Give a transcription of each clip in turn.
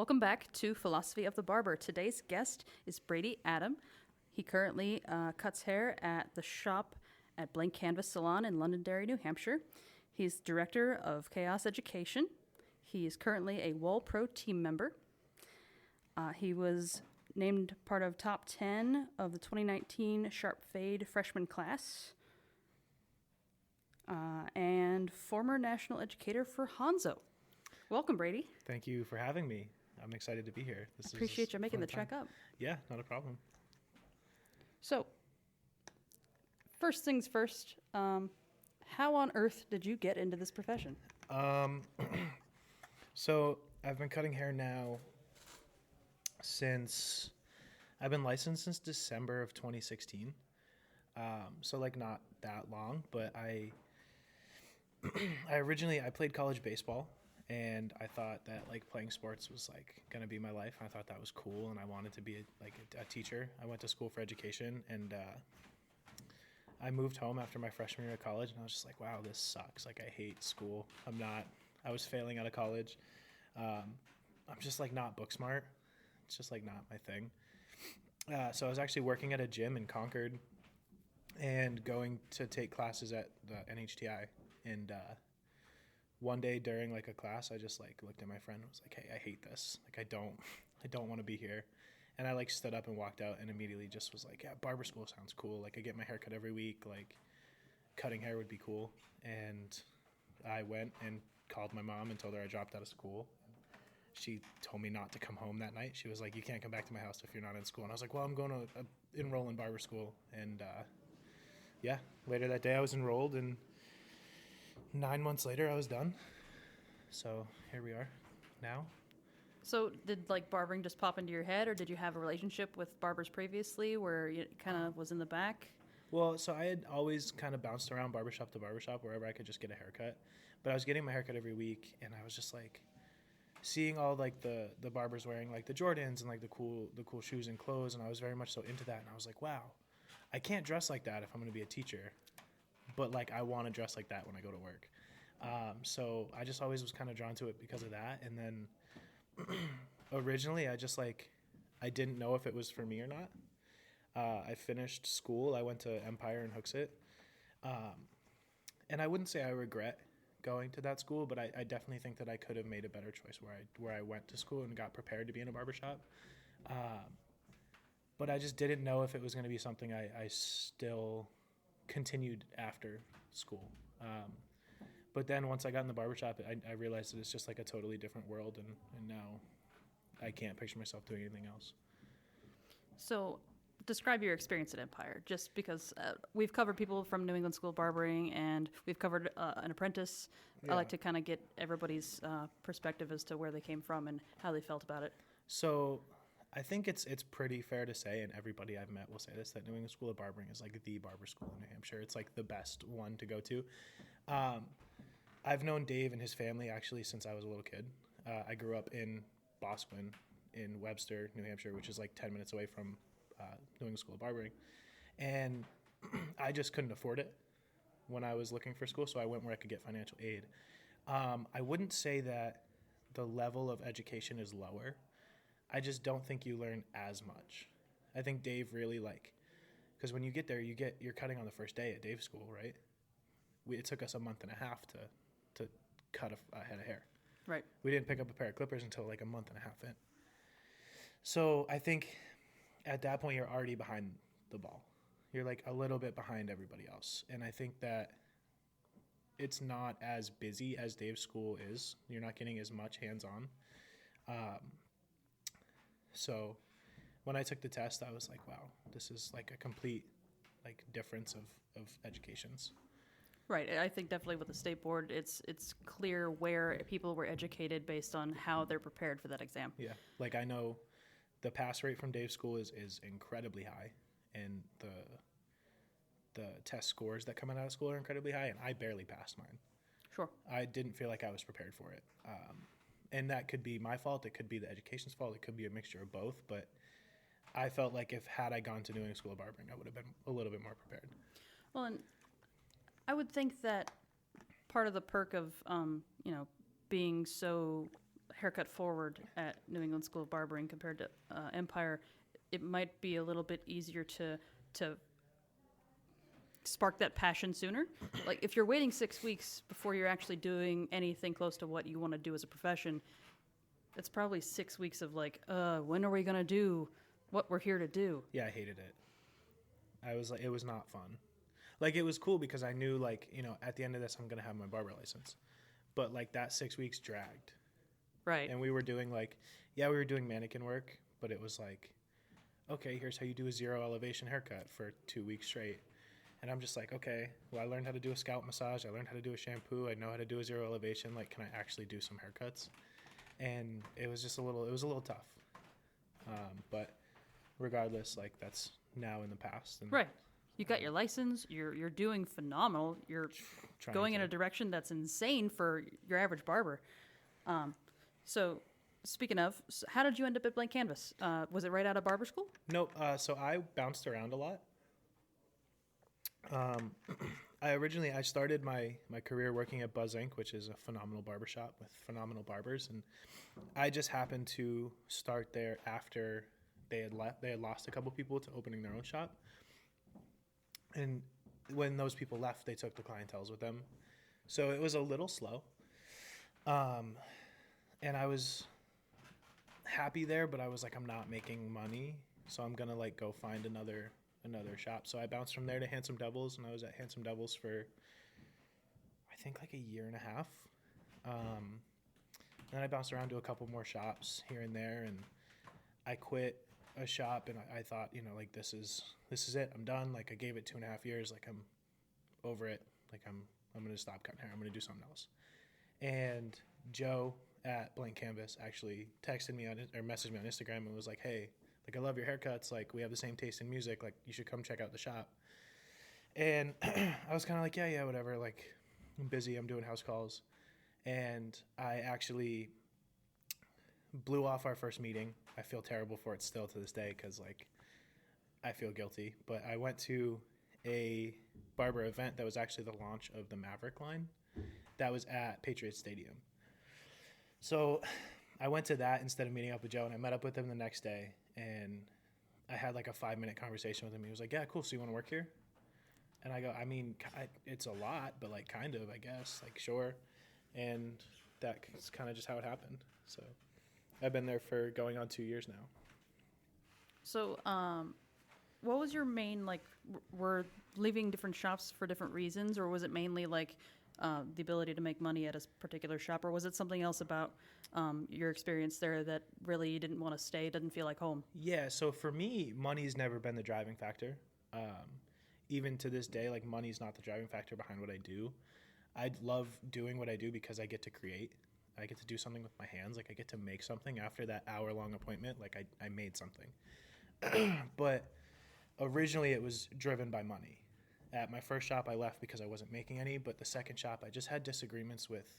Welcome back to Philosophy of the Barber. Today's guest is Brady Adam. He currently cuts hair at the shop at Blank Canvas Salon in Londonderry, New Hampshire. He's director of Chaos Education. He is currently a Wall Pro team member. He was named part of top 10 of the 2019 Sharp Fade freshman class. And former national educator for Hanzo. Welcome, Brady. Thank you for having me. I'm excited to be here. Appreciate you making the trek up. Yeah, not a problem. So, first things first, how on earth did you get into this profession? So I've been cutting hair now I've been licensed since December of 2016. So like not that long, but I played college baseball. And I thought that like playing sports was like gonna be my life. I thought that was cool, and I wanted to be a teacher. I went to school for education, and I moved home after my freshman year of college, and I was just like, wow, this sucks. Like I hate school. I was failing out of college. I'm just like not book smart. It's just like not my thing. So I was actually working at a gym in Concord, and going to take classes at the NHTI, and one day during like a class, I just like looked at my friend and was like, hey, I hate this. Like, I don't want to be here. And I like stood up and walked out and immediately just was like, yeah, barber school sounds cool. Like I get my hair cut every week. Like cutting hair would be cool. And I went and called my mom and told her I dropped out of school. She told me not to come home that night. She was like, you can't come back to my house if you're not in school. And I was like, well, I'm going to enroll in barber school. And yeah, later that day I was enrolled, and 9 months later, I was done. So here we are now. So did like barbering just pop into your head, or did you have a relationship with barbers previously where it kind of was in the back? Well, so I had always kind of bounced around barbershop to barbershop wherever I could just get a haircut. But I was getting my haircut every week, and I was just like seeing all like the barbers wearing like the Jordans and like the cool shoes and clothes, and I was very much so into that. And I was like, wow, I can't dress like that if I'm going to be a teacher. But like I want to dress like that when I go to work. So I just always was kind of drawn to it because of that. And then originally I didn't know if it was for me or not. I finished school. I went to Empire and Hooksett. And I wouldn't say I regret going to that school, but I definitely think that I could have made a better choice where I went to school and got prepared to be in a barbershop. But I just didn't know if it was going to be something I still continued after school. But then once I got in the barbershop, I realized that it's just like a totally different world, and now I can't picture myself doing anything else. So describe your experience at Empire, just because we've covered people from New England School of Barbering, and we've covered an apprentice. Yeah. I like to kind of get everybody's perspective as to where they came from and how they felt about it. So I think it's pretty fair to say, and everybody I've met will say this, that New England School of Barbering is like the barber school in New Hampshire. It's like the best one to go to. I've known Dave and his family actually since I was a little kid. I grew up in Bosquen in Webster, New Hampshire, which is like 10 minutes away from New England School of Barbering. And I just couldn't afford it when I was looking for school, so I went where I could get financial aid. I wouldn't say that the level of education is lower. I just don't think you learn as much. I think Dave really because when you get there, you're cutting on the first day at Dave's school, right? It took us a month and a half to cut a head of hair. Right. We didn't pick up a pair of clippers until like a month and a half in. So I think at that point you're already behind the ball. You're like a little bit behind everybody else. And I think that it's not as busy as Dave's school is. You're not getting as much hands-on. So when I took the test, I was like, wow, this is like a complete like difference of educations. Right. I think definitely with the state board, it's clear where people were educated based on how they're prepared for that exam. Yeah. Like I know the pass rate from Dave's school is incredibly high, and the test scores that come out of school are incredibly high, and I barely passed mine. Sure. I didn't feel like I was prepared for it. And that could be my fault. It could be the education's fault. It could be a mixture of both. But I felt like had I gone to New England School of Barbering, I would have been a little bit more prepared. Well, and I would think that part of the perk of, being so haircut forward at New England School of Barbering compared to Empire, it might be a little bit easier to spark that passion sooner. Like if you're waiting 6 weeks before you're actually doing anything close to what you want to do as a profession, it's probably 6 weeks of like, when are we gonna do what we're here to do? Yeah, I hated it. I was like, it was not fun. Like it was cool because I knew like, you know, at the end of this I'm gonna have my barber license. But like that 6 weeks dragged. Right. And we were doing like, we were doing mannequin work, but it was like, okay, here's how you do a 0 elevation haircut for 2 weeks straight. And I'm just like, okay, well, I learned how to do a scalp massage. I learned how to do a shampoo. I know how to do a 0 elevation. Like, can I actually do some haircuts? And it was just it was a little tough. But regardless, like that's now in the past. And right. You got your license. You're doing phenomenal. You're going in a direction that's insane for your average barber. So speaking of, how did you end up at Blank Canvas? Was it right out of barber school? Nope. So I bounced around a lot. I started my career working at Buzz Inc., which is a phenomenal barbershop with phenomenal barbers. And I just happened to start there after they had left. They had lost a couple people to opening their own shop. And when those people left, they took the clienteles with them. So it was a little slow. And I was happy there, but I was like, I'm not making money. So I'm going to like go find another shop. So I bounced from there to Handsome Devils, and I was at Handsome Devils for I think like a year and a half. Then I bounced around to a couple more shops here and there, and I quit a shop, and I thought, you know, like this is it. I'm done. Like I gave it 2.5 years. Like I'm over it. Like I'm gonna stop cutting hair. I'm gonna do something else. And Joe at Blank Canvas actually texted me or messaged me on Instagram and was like, hey, like, I love your haircuts. Like, we have the same taste in music. Like, you should come check out the shop. And I was kind of like, yeah, whatever. Like, I'm busy. I'm doing house calls. And I actually blew off our first meeting. I feel terrible for it still to this day because, like, I feel guilty. But I went to a barber event that was actually the launch of the Maverick line that was at Patriots Stadium. So I went to that instead of meeting up with Joe, and I met up with him the next day. And I had like a 5-minute conversation with him. He was like, yeah, cool. So you want to work here? And I go, I mean, it's a lot, but like kind of, I guess, like, sure. And that's kind of just how it happened. So I've been there for going on 2 years now. So, what was your main, like, were leaving different shops for different reasons, or was it mainly like the ability to make money at a particular shop, or was it something else about your experience there that really you didn't want to stay, didn't feel like home? Yeah, so for me, money's never been the driving factor. Even to this day, like, money's not the driving factor behind what I do. I love doing what I do because I get to create. I get to do something with my hands. Like, I get to make something after that hour-long appointment. Like, I made something. But originally it was driven by money. At my first shop, I left because I wasn't making any, but the second shop, I just had disagreements with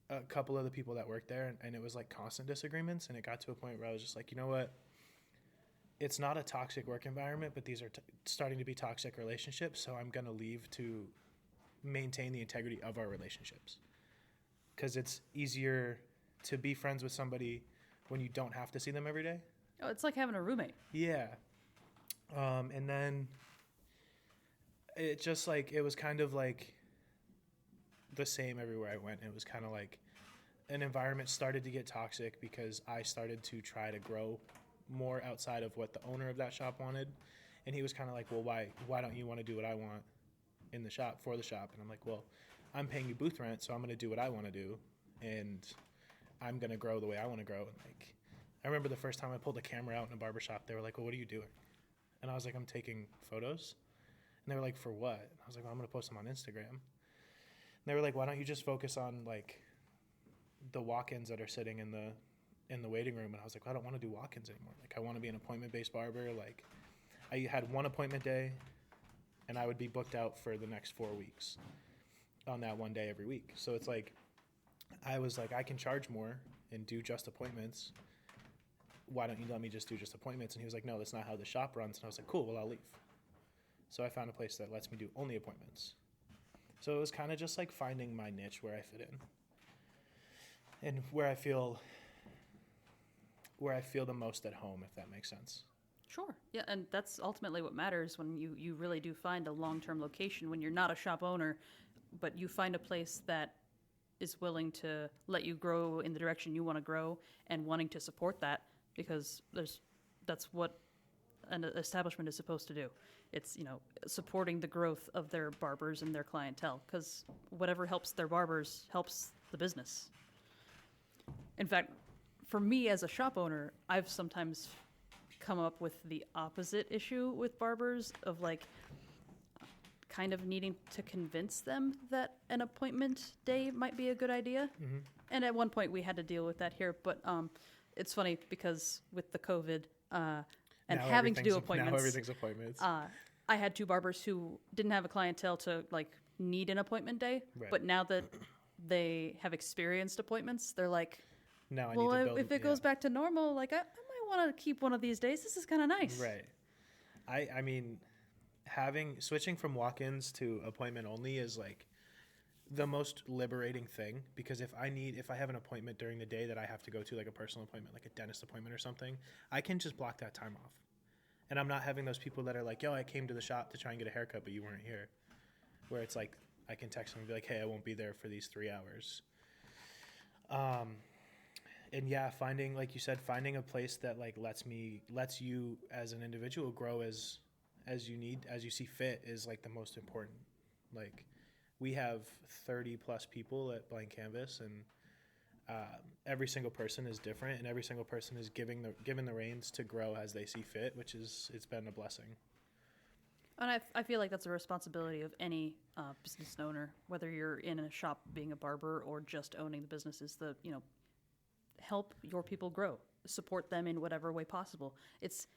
a couple of the people that worked there, and it was like constant disagreements, and it got to a point where I was just like, you know what? It's not a toxic work environment, but these are starting to be toxic relationships, so I'm going to leave to maintain the integrity of our relationships. Because it's easier to be friends with somebody when you don't have to see them every day. Oh, it's like having a roommate. Yeah. And then it just like, it was kind of like the same everywhere I went. It was kind of like an environment started to get toxic because I started to try to grow more outside of what the owner of that shop wanted. And he was kind of like, well, why don't you want to do what I want in the shop for the shop? And I'm like, well, I'm paying you booth rent, so I'm going to do what I want to do. And I'm going to grow the way I want to grow. And like, I remember the first time I pulled a camera out in a barbershop, they were like, well, what are you doing? And I was like, I'm taking photos. And they were like, for what? And I was like, well, I'm going to post them on Instagram. And they were like, why don't you just focus on like the walk-ins that are sitting in the waiting room? And I was like, well, I don't want to do walk-ins anymore. Like, I want to be an appointment-based barber. Like, I had one appointment day, and I would be booked out for the next 4 weeks on that one day every week. So it's like, I was like, I can charge more and do just appointments. Why don't you let me just do just appointments? And he was like, no, that's not how the shop runs. And I was like, cool, well, I'll leave. So I found a place that lets me do only appointments. So it was kind of just like finding my niche where I fit in. and where I feel the most at home, if that makes sense. Sure. Yeah, and that's ultimately what matters when you really do find a long-term location when you're not a shop owner, but you find a place that is willing to let you grow in the direction you want to grow and wanting to support that, because that's what an establishment is supposed to do. It's, supporting the growth of their barbers and their clientele, because whatever helps their barbers helps the business. In fact, for me as a shop owner, I've sometimes come up with the opposite issue with barbers of like kind of needing to convince them that an appointment day might be a good idea. Mm-hmm. And at one point we had to deal with that here, but it's funny because with the COVID and Now having to do appointments, now everything's appointments. I had two barbers who didn't have a clientele to like need an appointment day, Right. but now that they have experienced appointments, they're like, Now I well, need to build, if it goes back to normal, like I might want to keep one of these days. This is kind of nice. Right. I mean, switching from walk-ins to appointment only is like the most liberating thing, because if I have an appointment during the day that I have to go to, like a personal appointment, like a dentist appointment or something, I can just block that time off. And I'm not having those people that are like, yo, I came to the shop to try and get a haircut, but you weren't here. Where it's like, I can text them and be like, hey, I won't be there for these 3 hours. And yeah, like you said, finding a place that like lets you as an individual grow as you see fit is like the most important. Like, we have 30 plus people at Blank Canvas, and every single person is different, and every single person is given the reins to grow as they see fit, it's been a blessing. And I feel like that's a responsibility of any business owner, whether you're in a shop being a barber or just owning the business, is help your people grow, support them in whatever way possible. It's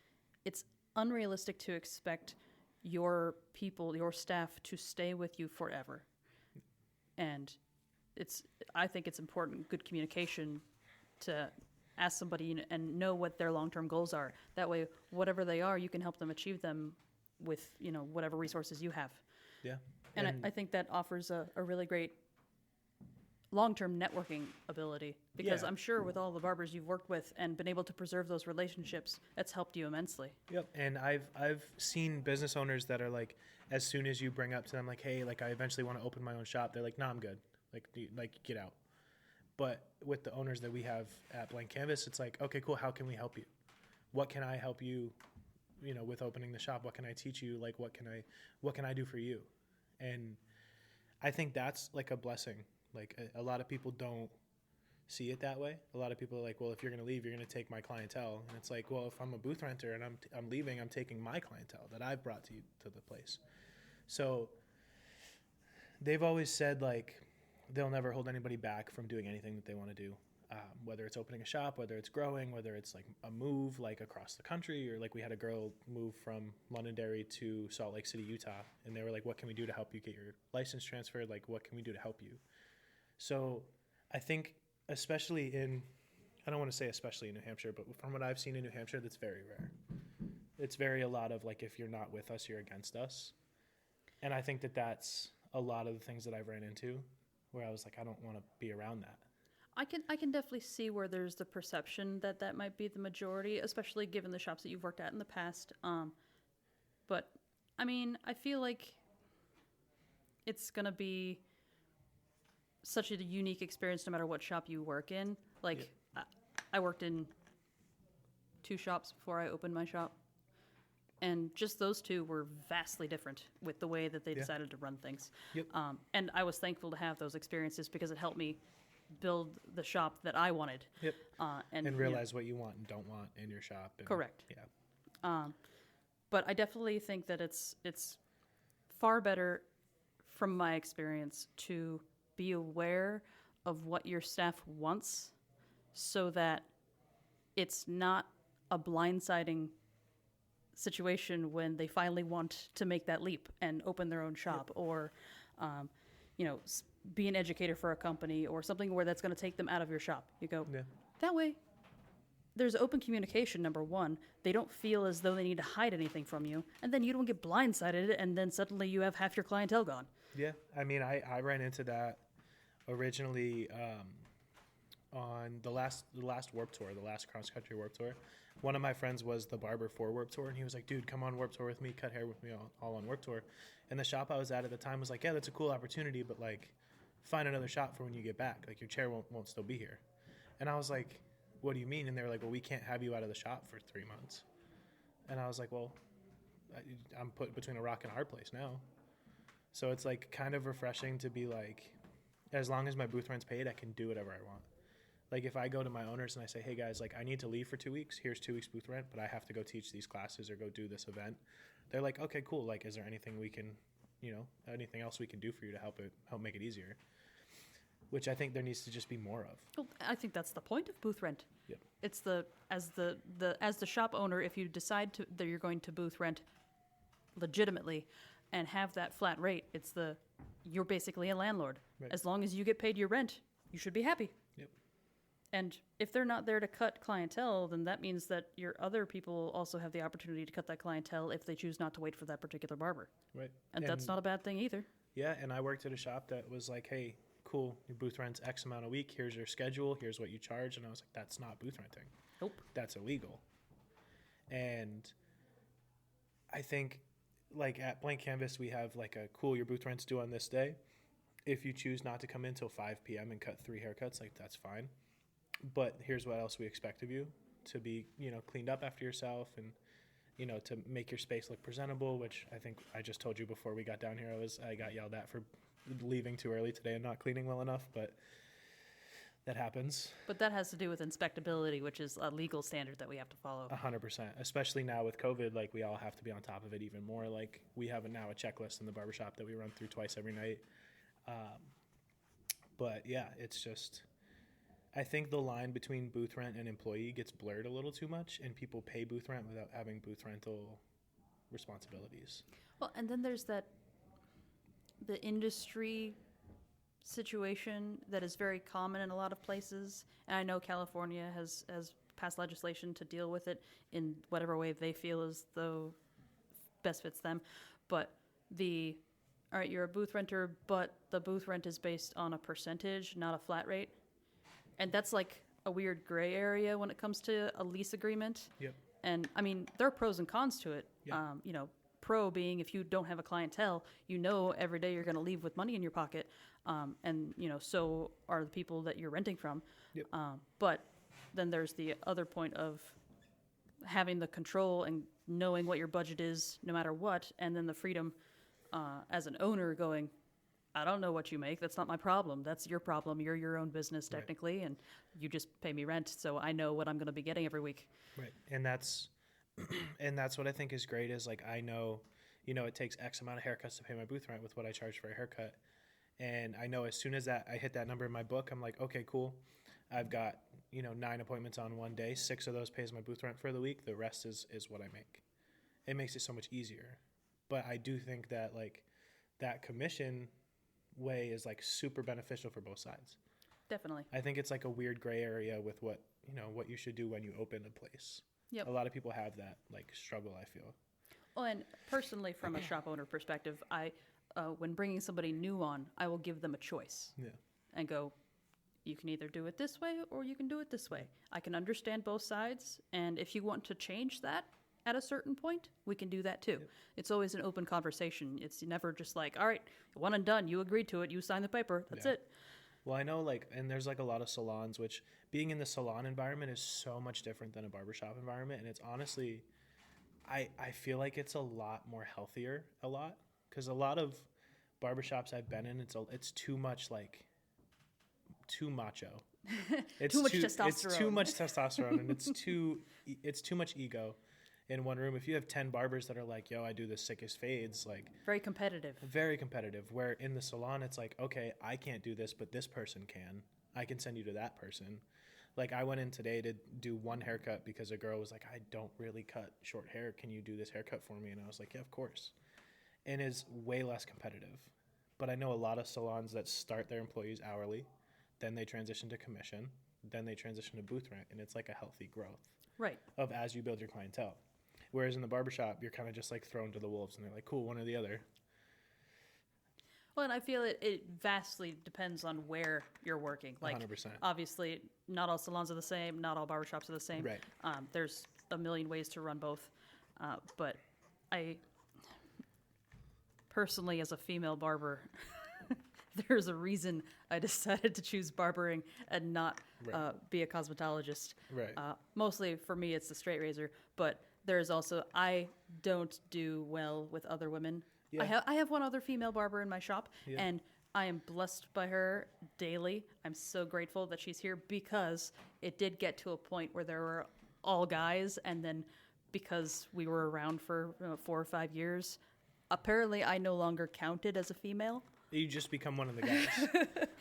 unrealistic to expect your people, your staff, to stay with you forever. And I think it's important, good communication, to ask somebody and know what their long-term goals are. That way, whatever they are, you can help them achieve them with, whatever resources you have. Yeah. And I think that offers a really great long-term networking ability, because Yeah. I'm sure with all the barbers you've worked with and been able to preserve those relationships, that's helped you immensely. Yep. And I've seen business owners that are like, as soon as you bring up to them like, hey, like I eventually want to open my own shop, they're like, nah, I'm good. Like get out. But with the owners that we have at Blank Canvas, it's like, okay, cool. How can we help you? What can I help you, with opening the shop? What can I teach you? Like, what can I do for you? And I think that's like a blessing. Like a lot of people don't see it that way. A lot of people are like, well, if you're going to leave, you're going to take my clientele. And it's like, well, if I'm a booth renter and I'm leaving, I'm taking my clientele that I've brought to the place. So they've always said like they'll never hold anybody back from doing anything that they want to do, whether it's opening a shop, whether it's growing, whether it's like a move like across the country, or like we had a girl move from Londonderry to Salt Lake City, Utah, and they were like, what can we do to help you get your license transferred? Like, what can we do to help you? So I think especially I don't want to say especially in New Hampshire, but from what I've seen in New Hampshire, that's very rare. It's a lot of like, if you're not with us, you're against us. And I think that's a lot of the things that I've ran into where I was like, I don't want to be around that. I can definitely see where there's the perception that might be the majority, especially given the shops that you've worked at in the past. But I mean, I feel like it's going to be such a unique experience no matter what shop you work in. Like, yeah. I worked in 2 shops before I opened my shop, and just those 2 were vastly different with the way that they decided to run things. Yep. And I was thankful to have those experiences because it helped me build the shop that I wanted. Yep. And realize what you want and don't want in your shop. Correct. Yeah. But I definitely think that it's far better, from my experience, to be aware of what your staff wants so that it's not a blindsiding situation when they finally want to make that leap and open their own shop, or be an educator for a company or something where that's going to take them out of your shop. You go, that way there's open communication, number one. They don't feel as though they need to hide anything from you, and then you don't get blindsided, and then suddenly you have half your clientele gone. Yeah, I mean, I ran into that originally on the last Warped Tour, the last cross country Warped Tour. One of my friends was the barber for Warped Tour, and he was like, "Dude, come on Warped Tour with me, cut hair with me, all on Warped Tour." And the shop I was at the time was like, "Yeah, that's a cool opportunity, but like, find another shop for when you get back. Like, your chair won't still be here." And I was like, "What do you mean?" And they were like, "Well, we can't have you out of the shop for 3 months." And I was like, "Well, I'm put between a rock and a hard place now." So it's like kind of refreshing to be like, as long as my booth rent's paid, I can do whatever I want. Like if I go to my owners and I say, "Hey guys, like I need to leave for 2 weeks. Here's 2 weeks booth rent, but I have to go teach these classes or go do this event." They're like, "Okay, cool. Like, is there anything we can, anything else we can do for you to help make it easier?" Which I think there needs to just be more of. Well, I think that's the point of booth rent. Yep. It's as the shop owner, if you decide that you're going to booth rent legitimately and have that flat rate, you're basically a landlord. Right. As long as you get paid your rent, you should be happy. Yep. And if they're not there to cut clientele, then that means that your other people also have the opportunity to cut that clientele if they choose not to wait for that particular barber. Right. And that's not a bad thing either. Yeah, and I worked at a shop that was like, "Hey, cool, your booth rent's X amount a week. Here's your schedule. Here's what you charge." And I was like, "That's not booth renting. Nope. That's illegal." And I think, like at Blank Canvas, we have like a cool, your booth rent's due on this day. If you choose not to come in till 5 p.m. and cut 3 haircuts, like that's fine. But here's what else we expect of you: to be, cleaned up after yourself, and to make your space look presentable. Which I think I just told you before we got down here, I got yelled at for leaving too early today and not cleaning well enough, but that happens. But that has to do with inspectability, which is a legal standard that we have to follow. 100%, especially now with COVID, like we all have to be on top of it even more. Like we have now a checklist in the barbershop that we run through twice every night. But yeah, it's just, I think the line between booth rent and employee gets blurred a little too much, and people pay booth rent without having booth rental responsibilities. Well, and then there's the industry situation that is very common in a lot of places. And I know California has passed legislation to deal with it in whatever way they feel as though best fits them. But all right, you're a booth renter, but the booth rent is based on a percentage, not a flat rate. And that's like a weird gray area when it comes to a lease agreement. Yep. And I mean, there are pros and cons to it. Yep. Pro being if you don't have a clientele, every day you're going to leave with money in your pocket. And so are the people that you're renting from. Yep. But then there's the other point of having the control and knowing what your budget is no matter what. And then the freedom as an owner going, "I don't know what you make. That's not my problem. That's your problem. You're your own business technically. Right. And you just pay me rent. So I know what I'm going to be getting every week." Right. And that's what I think is great is like, I know, it takes X amount of haircuts to pay my booth rent with what I charge for a haircut. And I know as soon as I hit that number in my book, I'm like, okay, cool. I've got, 9 appointments on one day. 6 of those pays my booth rent for the week. The rest is what I make. It makes it so much easier. But I do think that like that commission way is like super beneficial for both sides. Definitely. I think it's like a weird gray area with what you should do when you open a place. Yep. A lot of people have that like struggle, I feel. Well, and personally, from a shop owner perspective, when bringing somebody new on, I will give them a choice. Yeah. And go, you can either do it this way or you can do it this way. I can understand both sides, and if you want to change that at a certain point, we can do that too. Yep. It's always an open conversation. It's never just like, all right, one and done, you agreed to it, you signed the paper, that's it. Well, I know and there's like a lot of salons, which being in the salon environment is so much different than a barbershop environment. And it's honestly, I feel like it's a lot more healthier, because a lot of barbershops I've been in, it's too much too macho. It's too much testosterone. It's too much testosterone, and it's too much ego in one room. If you have 10 barbers that are like, "Yo, I do the sickest fades," like very competitive. Very competitive. Where in the salon, it's like, okay, I can't do this, but this person can. I can send you to that person. Like I went in today to do one haircut because a girl was like, "I don't really cut short hair. Can you do this haircut for me?" And I was like, "Yeah, of course." And is way less competitive. But I know a lot of salons that start their employees hourly, then they transition to commission, then they transition to booth rent, and it's like a healthy growth. Right. Of as you build your clientele. Whereas in the barbershop, you're kind of just like thrown to the wolves, and they're like, cool, one or the other. Well, and I feel it vastly depends on where you're working. Like, 100%. obviously, not all salons are the same. Not all barbershops are the same. Right. There's a million ways to run both. But I, personally, as a female barber, there's a reason I decided to choose barbering and not be a cosmetologist. Right. Mostly for me, it's the straight razor. But there's also, I don't do well with other women. Yeah. I have one other female barber in my shop, Yeah. and I am blessed by her daily. I'm so grateful that she's here because it did get to a point where there were all guys, and then because we were around for 4 or 5 years, apparently I no longer counted as a female. You just become one of the guys.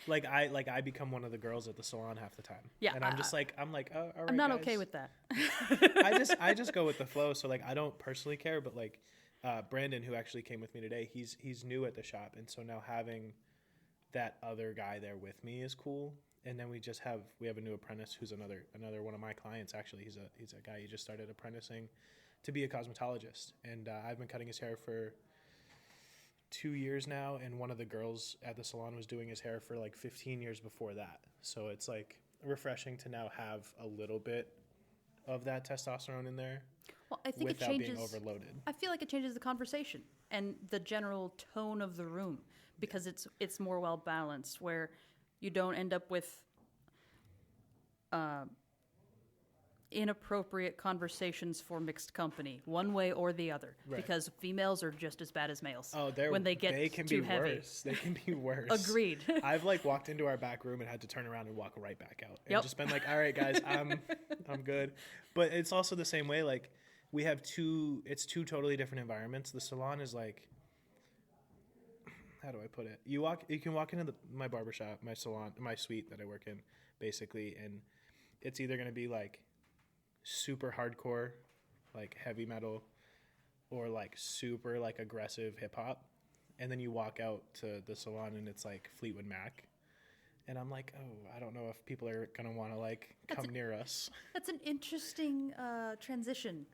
like I become one of the girls at the salon half the time. Yeah, and I'm just all right, I'm not guys. okay with that. I just go with the flow. So like I don't personally care, but like Brandon, who actually came with me today, he's new at the shop, and so now having that other guy there with me is cool. And then we have a new apprentice who's another one of my clients. Actually, he's a guy who just started apprenticing to be a cosmetologist, and I've been cutting his hair for 2 years now, and one of the girls at the salon was doing his hair for like 15 years before that. So it's like refreshing to now have a little bit of that testosterone in there. Well, I think without it changes. being overloaded. I feel like it changes the conversation and the general tone of the room because it's more well balanced, where you don't end up with inappropriate conversations for mixed company, one way or the other. Right. Because females are just as bad as males. Oh, they can be heavy. Worse. They can be worse. Agreed. I've like walked into our back room and had to turn around and walk right back out, and Yep. just been like, "All right, guys, I'm good." But it's also the same way. Like we have two totally different environments. The salon is like, how do I put it? You can walk into my barbershop, my salon, my suite that I work in, basically, and it's either going to be like super hardcore, like heavy metal, or like super like aggressive hip hop. And then you walk out to the salon and it's like Fleetwood Mac. And I'm like, oh, I don't know if people are going to want to like come near us. That's an interesting transition.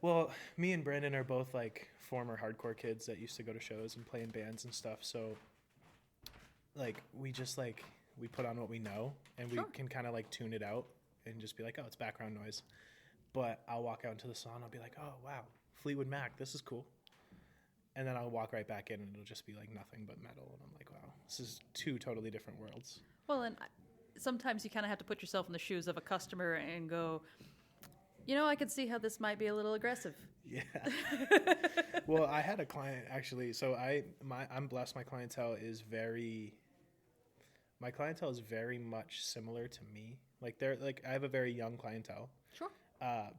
Well, me and Brandon are both like former hardcore kids that used to go to shows and play in bands and stuff. So like we just like, we put on what we know, and we can kind of like tune it out and just be like, oh, it's background noise. But I'll walk out into the salon, I'll be like, oh, wow, Fleetwood Mac, this is cool. And then I'll walk right back in and it'll just be like nothing but metal. And I'm like, wow, this is two totally different worlds. Well, and sometimes you kind of have to put yourself in the shoes of a customer and go, I could see how this might be a little aggressive. Yeah. Well, I had a client actually. So I'm blessed. My clientele is very much similar to me. Like I have a very young clientele. Sure.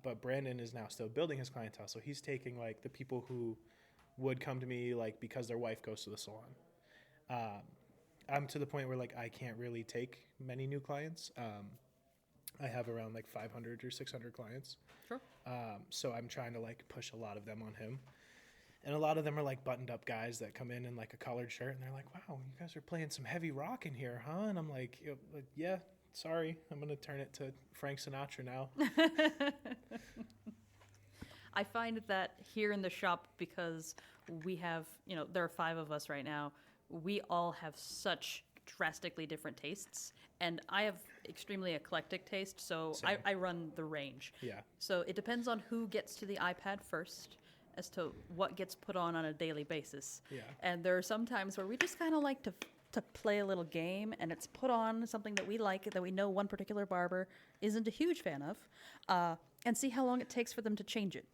But Brandon is now still building his clientele. So he's taking like the people who would come to me like because their wife goes to the salon. I'm to the point where like I can't really take many new clients. I have around like 500 or 600 clients. Sure. So I'm trying to like push a lot of them on him. And a lot of them are like buttoned up guys that come in like a collared shirt and they're like, wow, you guys are playing some heavy rock in here, huh? And I'm like, yeah, sorry. I'm going to turn it to Frank Sinatra now. I find that here in the shop, because we have, there are 5 of us right now, we all have such drastically different tastes. And I have extremely eclectic taste, so I run the range. Yeah. So it depends on who gets to the iPad first as to what gets put on a daily basis. Yeah. And there are some times where we just kind of like to play a little game, and it's put on something that we like, that we know one particular barber isn't a huge fan of, and see how long it takes for them to change it.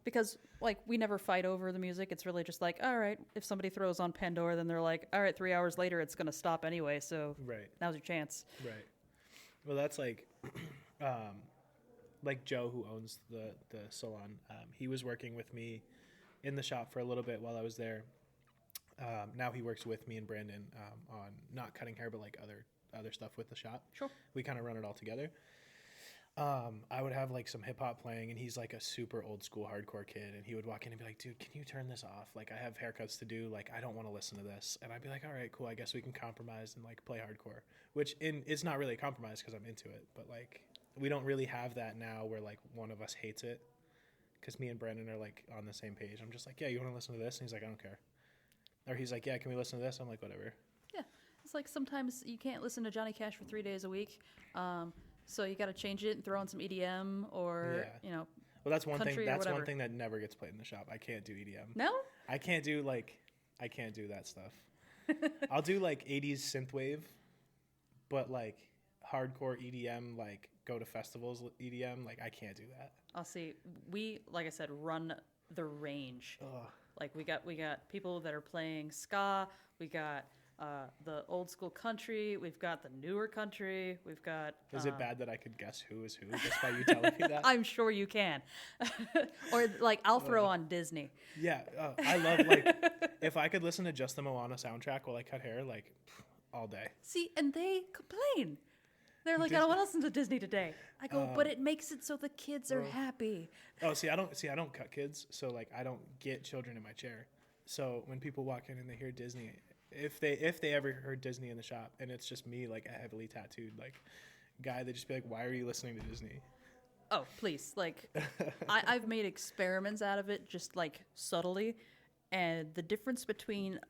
Because, like, we never fight over the music. It's really just like, all right, if somebody throws on Pandora, then they're like, all right, 3 hours later, it's going to stop anyway, so now's your chance. Right. Well, that's like Joe, who owns the salon. He was working with me in the shop for a little bit while I was there. Now he works with me and Brandon on not cutting hair, but like other stuff with the shop. Sure. We kind of run it all together. I would have like some hip hop playing, and he's like a super old school hardcore kid, and he would walk in and be like, dude, can you turn this off? Like, I have haircuts to do. Like, I don't want to listen to this. And I'd be like, all right, cool. I guess we can compromise and like play hardcore, which it's not really a compromise because I'm into it, but like we don't really have that now where like one of us hates it, because me and Brandon are like on the same page. I'm just like, yeah, you want to listen to this? And he's like, I don't care. Or he's like, yeah, can we listen to this? I'm like, whatever. Yeah. It's like sometimes you can't listen to Johnny Cash for 3 days a week. So you got to change it and throw on some EDM or, Well, that's one thing. country or That's one whatever. thing that never gets played in the shop. I can't do EDM. No? I can't do that stuff. I'll do like 80s synthwave, but like hardcore EDM, like go to festivals EDM, like I can't do that. I'll see. We, like I said, run the range. Ugh. Like we got people that are playing ska. We got the old school country. We've got the newer country. We've got. Is it bad that I could guess who is who just by you telling me that? I'm sure you can. Or like I'll throw on Disney. Yeah, I love like if I could listen to just the Moana soundtrack while I cut hair, like all day. See, and they complain. They're like, I don't want to listen to Disney today. I go, but it makes it so the kids are happy. Oh, I don't cut kids, so like I don't get children in my chair. So when people walk in and they hear Disney, if they ever heard Disney in the shop and it's just me, like a heavily tattooed like guy, they just be like, why are you listening to Disney? Oh, please. Like, I've made experiments out of it, just like subtly. And the difference between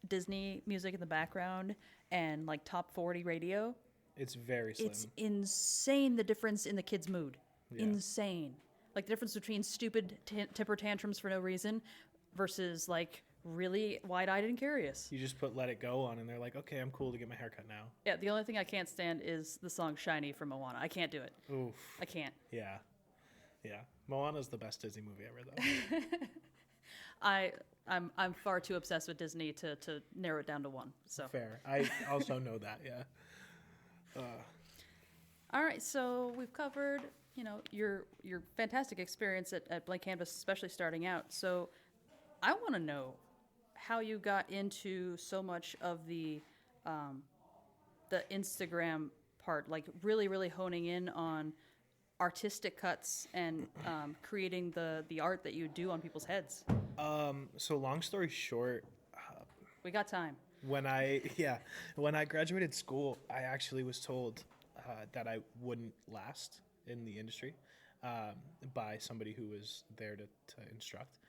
Disney music in the background and like top 40 radio, it's very slim. it's insane the difference in the kid's mood. Yeah. Insane. Like the difference between stupid temper tantrums for no reason versus like really wide-eyed and curious. You just put Let It Go on and they're like, okay, I'm cool to get my hair cut now. Yeah, the only thing I can't stand is the song Shiny from Moana. I can't do it. Oof. I can't. Yeah. Moana's the best Disney movie ever, though. I'm far too obsessed with Disney to narrow it down to one. So Fair. I also know that, yeah. all right, so we've covered, your fantastic experience at Blank Canvas, especially starting out. So I want to know how you got into so much of the Instagram part, like really, really honing in on artistic cuts and creating the art that you do on people's heads. So long story short, We got time. when I graduated school, I actually was told that I wouldn't last in the industry by somebody who was there to instruct.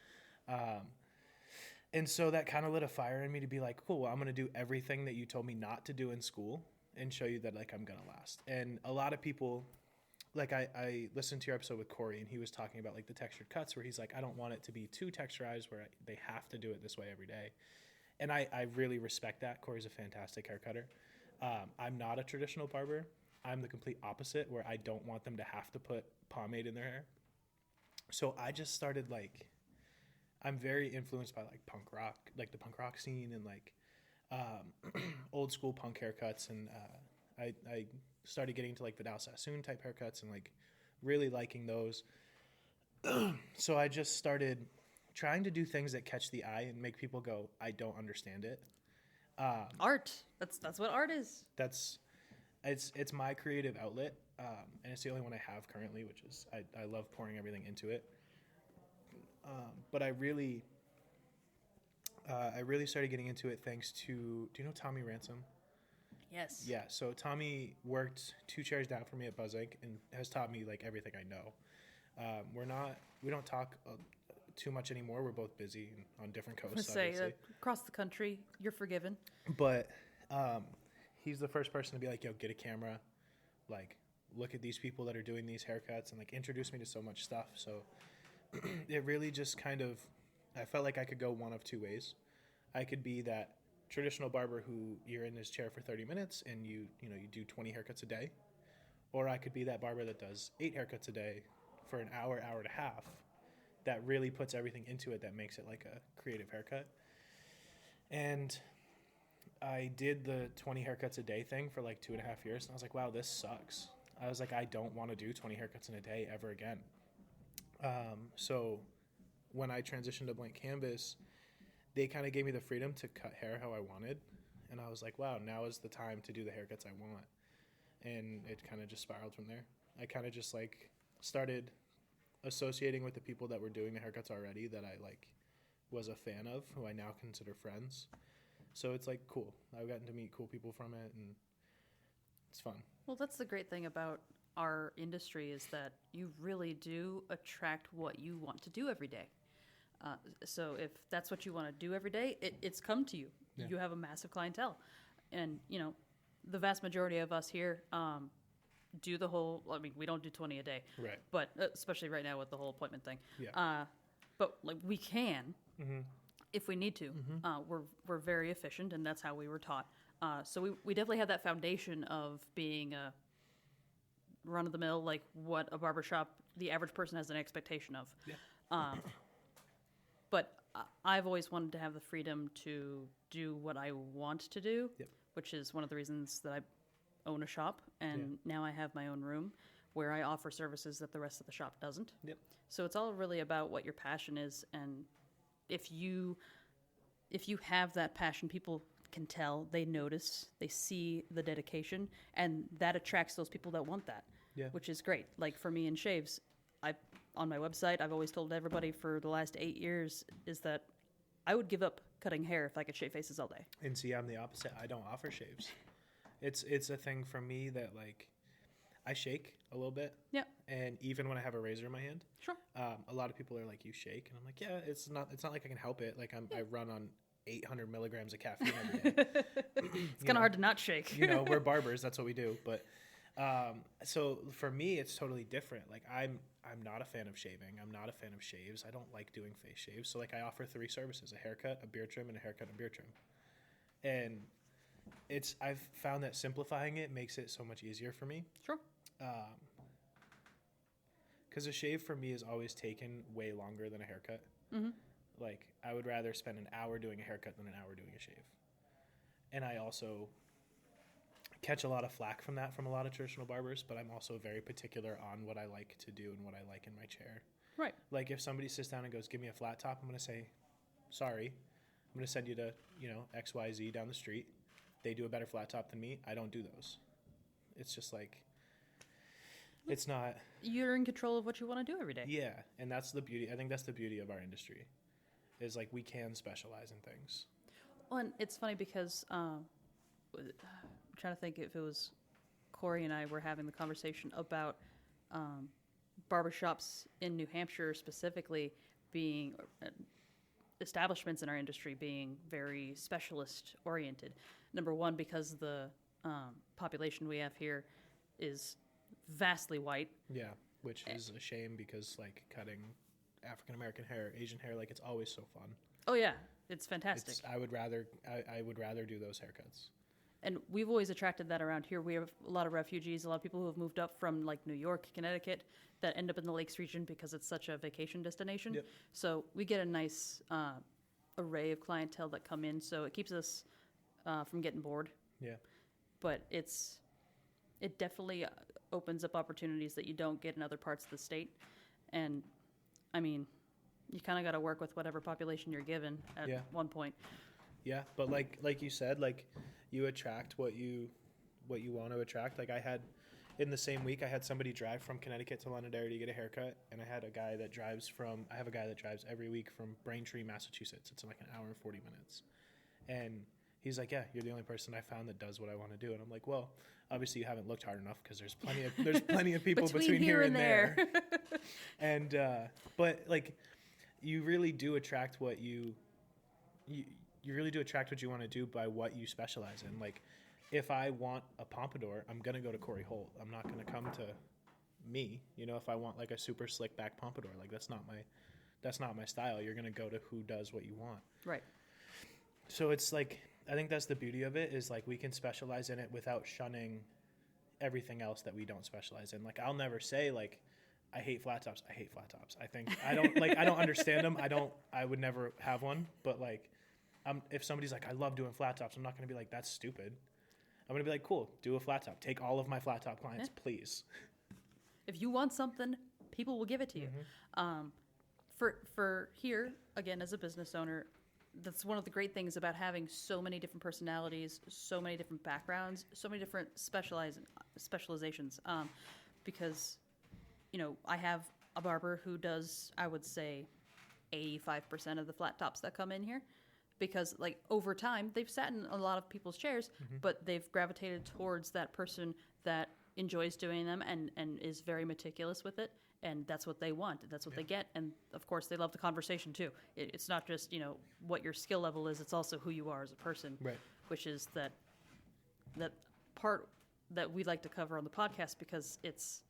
And so that kind of lit a fire in me to be like, cool, well, I'm going to do everything that you told me not to do in school and show you that like I'm going to last. And a lot of people, like I listened to your episode with Corey and he was talking about like the textured cuts where he's like, I don't want it to be too texturized where they have to do it this way every day. And I really respect that. Corey's a fantastic hair cutter. I'm not a traditional barber. I'm the complete opposite where I don't want them to have to put pomade in their hair. So I just started like, I'm very influenced by like punk rock, like the punk rock scene and like old school punk haircuts. And I started getting to like Vidal Sassoon type haircuts and like really liking those. So I just started trying to do things that catch the eye and make people go, I don't understand it. Art. That's what art is. It's my creative outlet, and it's the only one I have currently, which is I love pouring everything into it. But I really started getting into it thanks to, do you know Tommy Ransom? Yes. Yeah, so Tommy worked 2 chairs down from me at Buzz Inc. and has taught me like everything I know. We don't talk too much anymore. We're both busy and on different coasts, obviously. Across the country, you're forgiven. But he's the first person to be like, yo, get a camera, like look at these people that are doing these haircuts and like introduce me to so much stuff. So it really just kind of, I felt like I could go one of 2 ways. I could be that traditional barber who you're in his chair for 30 minutes and you do 20 haircuts a day. Or I could be that barber that does 8 haircuts a day for an hour and a half that really puts everything into it that makes it like a creative haircut. And I did the 20 haircuts a day thing for like 2.5 years. And I was like, wow, this sucks. I was like, I don't want to do 20 haircuts in a day ever again. So when I transitioned to Blank Canvas, they kind of gave me the freedom to cut hair how I wanted. And I was like, wow, now is the time to do the haircuts I want. And it kind of just spiraled from there. I kind of just like started associating with the people that were doing the haircuts already that I like was a fan of, who I now consider friends. So it's like cool. I've gotten to meet cool people from it and it's fun. Well, that's the great thing about our industry is that you really do attract what you want to do every day. So if that's what you want to do every day, it's come to you. Yeah. You have a massive clientele. And, the vast majority of us here do the whole, I mean, we don't do 20 a day. Right. But especially right now with the whole appointment thing. Yeah. But like we can Mm-hmm. if we need to. Mm-hmm. We're very efficient, and that's how we were taught. So we definitely have that foundation of being a run-of-the-mill, like what a barbershop, the average person has an expectation of. Yeah. But I've always wanted to have the freedom to do what I want to do, Yep. which is one of the reasons that I own a shop, and now I have my own room where I offer services that the rest of the shop doesn't. Yep. So it's all really about what your passion is, and if you have that passion, people can tell, they notice, they see the dedication, and that attracts those people that want that. Yeah. Which is great. Like for me in shaves, on my website, I've always told everybody for the last 8 years is that I would give up cutting hair if I could shave faces all day. And see, I'm the opposite. I don't offer shaves. It's a thing for me that like I shake a little bit. Yeah. And even when I have a razor in my hand, Sure. a lot of people are like, "You shake," and I'm like, "Yeah, it's not like I can help it. Like I run on 800 milligrams of caffeine every day." It's kind of hard to not shake. We're barbers. That's what we do. But so for me, it's totally different. Like I'm not a fan of shaving. I'm not a fan of shaves. I don't like doing face shaves. So like I offer 3 services: a haircut, a beard trim, and a haircut and beard trim. And I've found that simplifying it makes it so much easier for me. Sure. Because a shave for me has always taken way longer than a haircut. Mm-hmm. Like, I would rather spend an hour doing a haircut than an hour doing a shave. And I also catch a lot of flack from that from a lot of traditional barbers, but I'm also very particular on what I like to do and what I like in my chair. Right. Like, if somebody sits down and goes, "Give me a flat top," I'm going to say, "Sorry. I'm going to send you to, XYZ down the street. They do a better flat top than me. I don't do those." It's just like, it's not. You're in control of what you want to do every day. Yeah, and that's the beauty. I think that's the beauty of our industry, is like we can specialize in things. Well, and it's funny because I'm trying to think if it was Corey and I were having the conversation about barbershops in New Hampshire specifically being establishments in our industry being very specialist oriented. Number one, because the population we have here is vastly white. Yeah, which is a shame because like cutting African American hair, Asian hair, like it's always so fun. Oh yeah, it's fantastic. I would rather do those haircuts. And we've always attracted that around here. We have a lot of refugees, a lot of people who have moved up from like New York, Connecticut, that end up in the Lakes region because it's such a vacation destination. Yep. So we get a nice array of clientele that come in. So it keeps us from getting bored. Yeah. But it definitely opens up opportunities that you don't get in other parts of the state. And I mean, you kind of got to work with whatever population you're given at one point. Yeah, but like you said, like you attract what you want to attract. Like I had in the same week, I had somebody drive from Connecticut to Londonderry to get a haircut, and I have a guy that drives every week from Braintree, Massachusetts. It's like an hour and 40 minutes, and he's like, "Yeah, you're the only person I found that does what I want to do." And I'm like, "Well, obviously you haven't looked hard enough because there's plenty of people between here and there." And but like, you really do attract what you really do attract what you want to do by what you specialize in. Like, if I want a pompadour, I'm gonna go to Corey Holt. I'm not gonna come to me. If I want like a super slick back pompadour, like that's not my style. You're gonna go to who does what you want. Right. So it's like, I think that's the beauty of it, is like we can specialize in it without shunning everything else that we don't specialize in. Like, I'll never say like I hate flat tops. I hate flat tops. I don't understand them. I would never have one. But like, if somebody's like, "I love doing flat tops," I'm not going to be like, "That's stupid." I'm going to be like, "Cool, do a flat top. Take all of my flat top clients, please." If you want something, people will give it to you. For here, again, as a business owner, that's one of the great things about having so many different personalities, so many different backgrounds, so many different specializations. Because, I have a barber who does, I would say, 85% of the flat tops that come in here. Because, like, over time, they've sat in a lot of people's chairs, but they've gravitated towards that person that enjoys doing them and is very meticulous with it. And that's what they want. That's what they get. And of course, they love the conversation too. It's not just, what your skill level is. It's also who you are as a person, Right. which is that part that we like to cover on the podcast because it's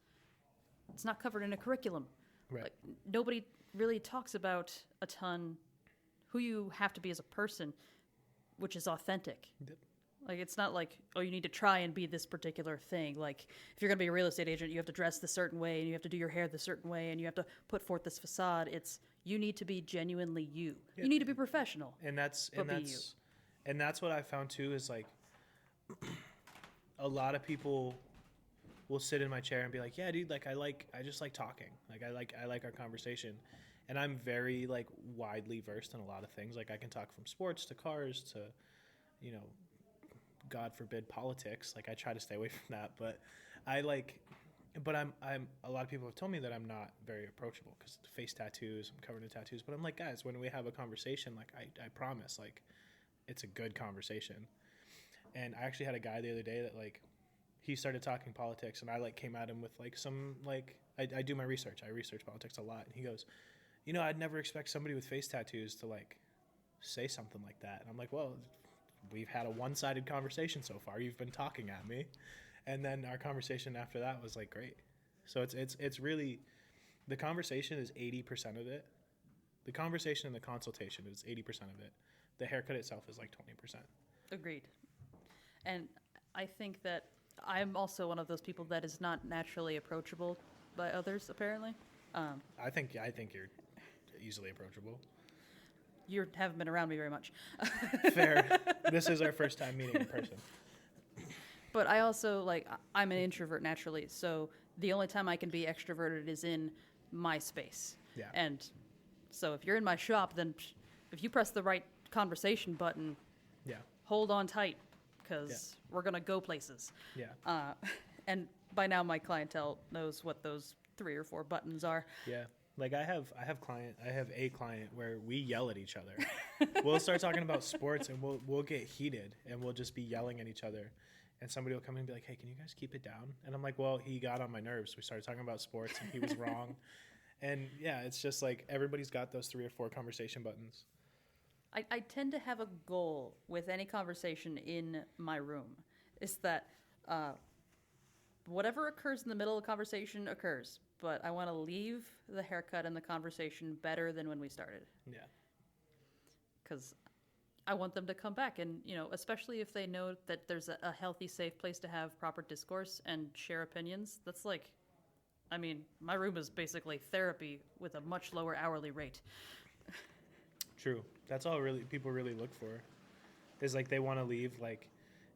not covered in a curriculum. Right. Like, nobody really talks about a ton who you have to be as a person, which is authentic. Yep. Like, it's not like, oh, you need to try and be this particular thing. Like, if you're going to be a real estate agent, you have to dress the certain way, and you have to do your hair the certain way, and you have to put forth this facade. It's, you need to be genuinely you. Yeah. You need to be professional. And that's what I found too, is like a lot of people will sit in my chair and be like, yeah, dude, like I just like talking. Like I like our conversation. And I'm very like widely versed in a lot of things. Like I can talk from sports to cars to, God forbid, politics. Like I try to stay away from that, but I'm a lot of people have told me that I'm not very approachable because face tattoos, I'm covered in tattoos. But I'm like, guys, when we have a conversation, like I promise, like it's a good conversation. And I actually had a guy the other day that like he started talking politics, and I like came at him with like some like I do my research. I research politics a lot, and he goes, I'd never expect somebody with face tattoos to like say something like that. And I'm like, well, we've had a one-sided conversation so far. You've been talking at me. And then our conversation after that was like great. So it's really, the conversation is 80% of it. The conversation and the consultation is 80% of it. The haircut itself is like 20%. Agreed. And I think that I'm also one of those people that is not naturally approachable by others, apparently. I think you're easily approachable. You haven't been around me very much. Fair. This is our first time meeting in person. But I also, I'm an introvert naturally, so the only time I can be extroverted is in my space. Yeah. And so if you're in my shop, then if you press the right conversation button, yeah, hold on tight, because we're going to go places. Yeah. And by now my clientele knows what those 3 or 4 buttons are. Yeah. Like I have a client where we yell at each other. We'll start talking about sports and we'll get heated and we'll just be yelling at each other. And somebody will come in and be like, hey, can you guys keep it down? And I'm like, well, he got on my nerves. We started talking about sports and he was wrong. And yeah, it's just like everybody's got those 3 or 4 conversation buttons. I tend to have a goal with any conversation in my room. Is that whatever occurs in the middle of the conversation occurs, but I want to leave the haircut and the conversation better than when we started. Yeah. Because I want them to come back, and especially if they know that there's a healthy, safe place to have proper discourse and share opinions. That's like, my room is basically therapy with a much lower hourly rate. True. That's all people really look for, is like they want to leave, like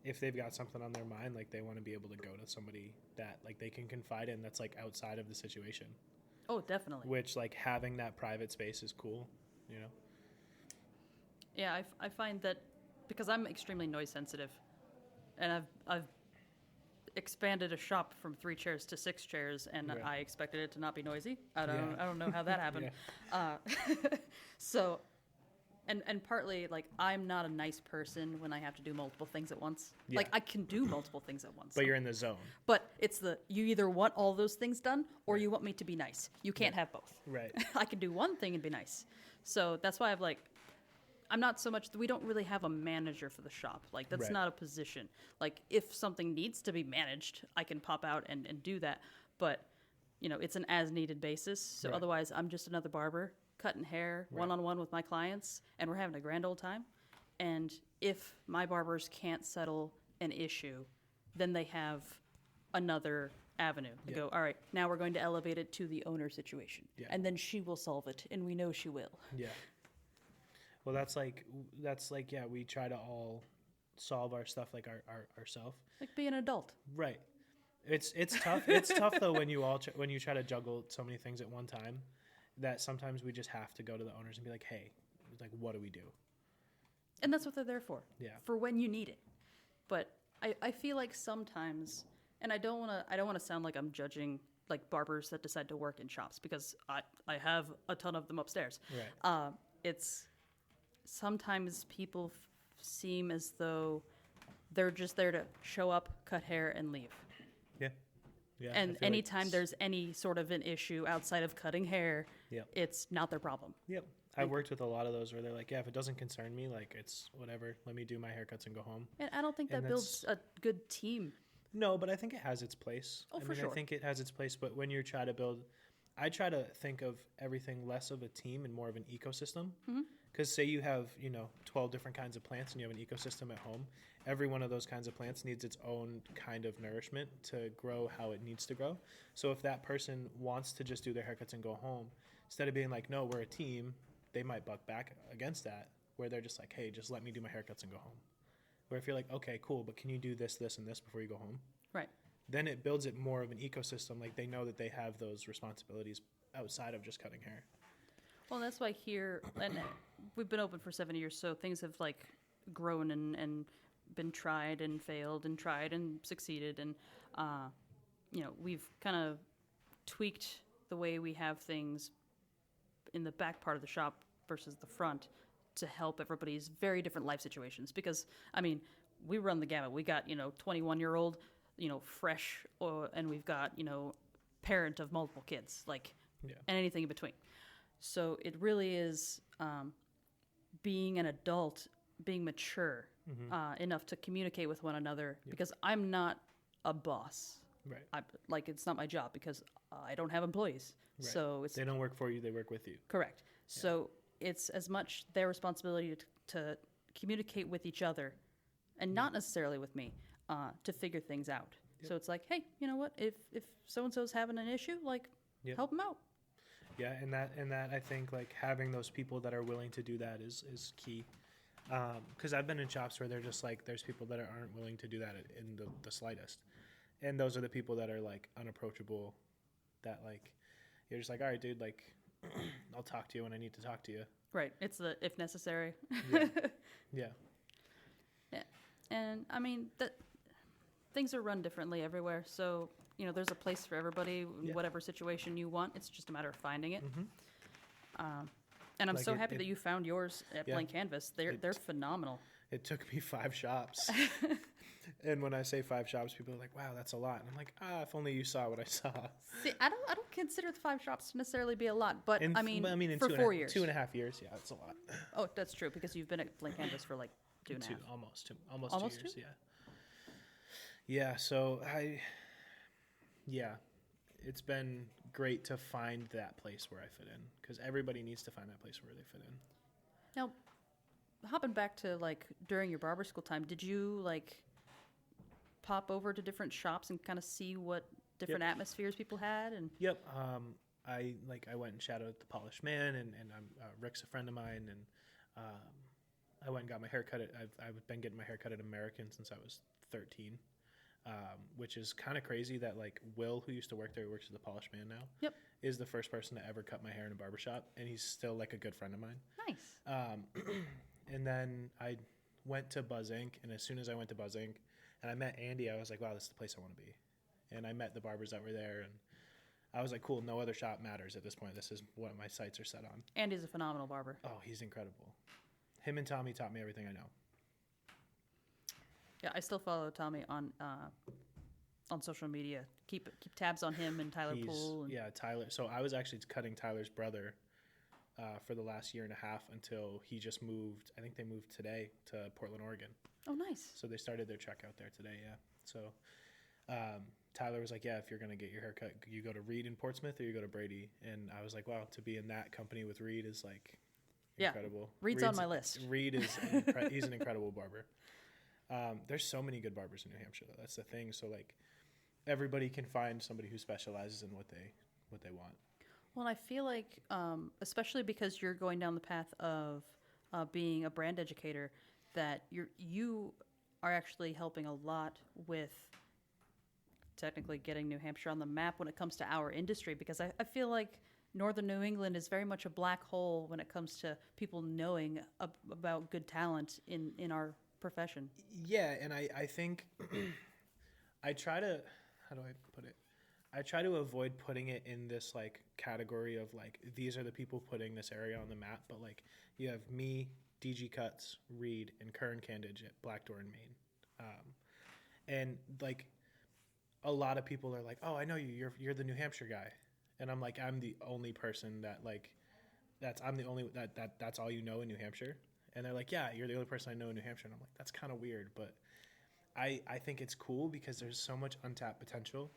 if they've got something on their mind, like they want to be able to go to somebody that like they can confide in that's like outside of the situation. Oh, definitely. Which like having that private space is cool, Yeah, I find that because I'm extremely noise sensitive, and I've expanded a shop from 3 chairs to 6 chairs, and right. I expected it to not be noisy. I don't know how that happened. Yeah. So, and partly like I'm not a nice person when I have to do multiple things at once. Yeah. Like I can do multiple things at once. But you're in the zone. But it's you either want all those things done or you want me to be nice. You can't have both. Right. I can do one thing and be nice. So that's why I'm not so much, we don't really have a manager for the shop. Like, that's right. not a position. Like, if something needs to be managed, I can pop out and do that. But, it's an as-needed basis. So right. Otherwise, I'm just another barber, cutting hair, right. one-on-one with my clients, and we're having a grand old time. And if my barbers can't settle an issue, then they have another avenue. They go, all right, now we're going to elevate it to the owner situation. Yeah. And then she will solve it, and we know she will. Yeah. Well, that's like, yeah, we try to all solve our stuff like ourselves. Like be an adult. Right. It's tough. It's tough though when you try to juggle so many things at one time, that sometimes we just have to go to the owners and be like, hey, like, what do we do? And that's what they're there for. Yeah. For when you need it. But I feel like sometimes, and I don't want to sound like I'm judging like barbers that decide to work in shops, because I have a ton of them upstairs. Right. It's sometimes people seem as though they're just there to show up, cut hair, and leave. Yeah. Yeah, I And feel like anytime there's any sort of an issue outside of cutting hair, Yep. it's not their problem. Yep. I've worked with a lot of those where they're like, yeah, if it doesn't concern me, like it's whatever. Let me do my haircuts and go home. And I don't think And that builds a good team. No, but I think it has its place. Oh, for sure. I think it has its place, but when you try to build, I try to think of everything less of a team and more of an ecosystem. Because say you have, 12 different kinds of plants and you have an ecosystem at home, every one of those kinds of plants needs its own kind of nourishment to grow how it needs to grow. So if that person wants to just do their haircuts and go home, instead of being like, no, we're a team, they might buck back against that, where they're just like, hey, just let me do my haircuts and go home. Where if you're like, okay, cool, but can you do this, this, and this before you go home? Right. Then it builds it more of an ecosystem. Like they know that they have those responsibilities outside of just cutting hair. Well, that's why here, and we've been open for 7 years, so things have like grown and been tried and failed and tried and succeeded. And, we've kind of tweaked the way we have things in the back part of the shop versus the front to help everybody's very different life situations. Because, we run the gamut. We got, 21-year-old, fresh, and we've got, parent of multiple kids, and anything in between. So it really is being an adult, being mature enough to communicate with one another. Yep. Because I'm not a boss. Right. It's not my job because I don't have employees. Right. So they don't work for you; they work with you. Correct. Yeah. So it's as much their responsibility to communicate with each other, and not necessarily with me, to figure things out. Yep. So it's like, hey, you know what? If so and so's having an issue, help them out. Yeah, and that I think having those people that are willing to do that is key. Because I've been in shops where they're just there's people that aren't willing to do that in the slightest, and those are the people that are unapproachable. That you're just all right, dude. I'll talk to you when I need to talk to you. Right. It's the if necessary. Yeah. Yeah. Yeah. And things are run differently everywhere. So, there's a place for everybody in whatever situation you want. It's just a matter of finding it. Mm-hmm. And I'm so happy that you found yours at Blank Canvas. They're phenomenal. It took me 5 shops. And when I say 5 shops, people are like, wow, that's a lot. And I'm like, if only you saw what I saw. See, I don't consider the 5 shops to necessarily be a lot, but in for 4 years. 2.5 years, yeah, it's a lot. Oh, that's true, because you've been at Blank Canvas for 2.5. Almost 2 years, 2? Yeah. Yeah, so it's been great to find that place where I fit in, because everybody needs to find that place where they fit in. Now, hopping back to during your barber school time, did you pop over to different shops and kind of see what different atmospheres people had? And Yep. I went and shadowed the Polished Man, and Rick's a friend of mine, and I went and got my hair cut. I've been getting my hair cut at American since I was 13. Which is kind of crazy that Will, who used to work there, who works at the Polished Man now, yep, is the first person to ever cut my hair in a barbershop, and he's still a good friend of mine. Nice. And then I went to Buzz Inc., and as soon as I went to Buzz Inc. and I met Andy, I was like, wow, this is the place I want to be. And I met the barbers that were there, and I was like, cool, no other shop matters at this point. This is what my sights are set on. Andy's a phenomenal barber. Oh, he's incredible. Him and Tommy taught me everything I know. Yeah, I still follow Tommy on social media. Keep tabs on him and Tyler Poole. Yeah, Tyler. So I was actually cutting Tyler's brother for the last year and a half until he just moved. I think they moved today to Portland, Oregon. Oh, nice. So they started their trek out there today, yeah. So Tyler was like, yeah, if you're going to get your hair cut, you go to Reed in Portsmouth or you go to Brady. And I was like, wow, to be in that company with Reed is incredible. Reed's on my list. Reed is he's an incredible barber. There's so many good barbers in New Hampshire, though. That's the thing. So everybody can find somebody who specializes in what they want. Well, I feel especially because you're going down the path of being a brand educator, that you are actually helping a lot with technically getting New Hampshire on the map when it comes to our industry. Because I feel like Northern New England is very much a black hole when it comes to people knowing about good talent in our profession. Yeah, and I think I try to, how do I put it? I try to avoid putting it in this category of these are the people putting this area on the map, but you have me, DG Cuts, Reed, and Kern Candage at Black Door in Maine. And a lot of people are like, oh, I know you. You're the New Hampshire guy. And I'm like, I'm the only person that like, I'm the only, that's all you know in New Hampshire. And they're like, yeah, you're the only person I know in New Hampshire. And I'm like, that's kind of weird. But I think it's cool because there's so much untapped potential.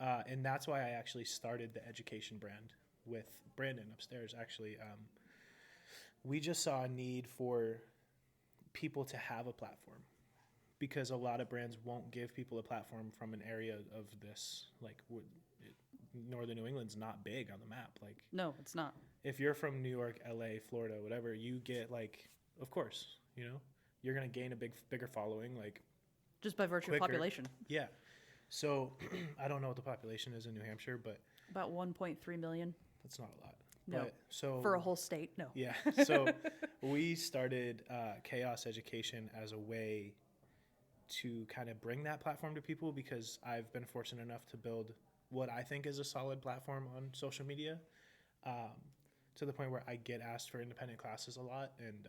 And that's why I actually started the education brand with Brandon upstairs. Actually, we just saw a need for people to have a platform because a lot of brands won't give people a platform from an area of this, like Northern New England's not big on the map. Like, No, it's not. if you're from New York, LA, Florida, whatever, you get like, of course, you know, you're going to gain a bigger following, like Just by virtue quicker. of population. Yeah. So I don't know what the population is in New Hampshire, but About 1.3 million. that's not a lot. No. But, so For a whole state, no. yeah. So we started Chaos Education as a way to kind of bring that platform to people because I've been fortunate enough to build what I think is a solid platform on social media, to the point where I get asked for independent classes a lot. And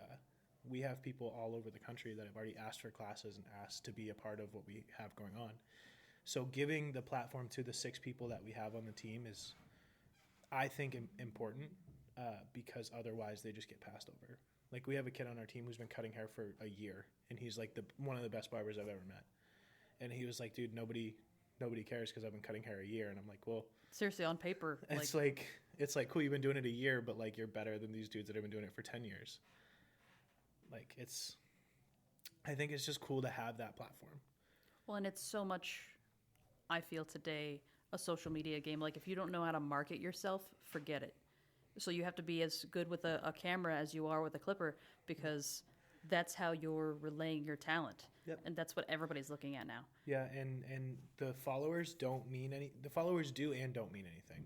we have people all over the country that have already asked for classes and asked to be a part of what we have going on. So giving the platform to the 6 people that we have on the team is, I think, important because otherwise they just get passed over. Like, we have a kid on our team who's been cutting hair for a year, and he's like one of the best barbers I've ever met. And he was like, dude, nobody cares because I've been cutting hair a year. And I'm like, well, Seriously, on paper. it's like cool, you've been doing it a year, but like you're better than these dudes that have been doing it for 10 years. Like, I think it's just cool to have that platform. Well, and it's so much, I feel today, a social media game. Like, if you don't know how to market yourself, forget it. So you have to be as good with a camera as you are with a clipper because that's how you're relaying your talent. Yep. And that's what everybody's looking at now. Yeah, and the followers don't mean any. The followers do and don't mean anything.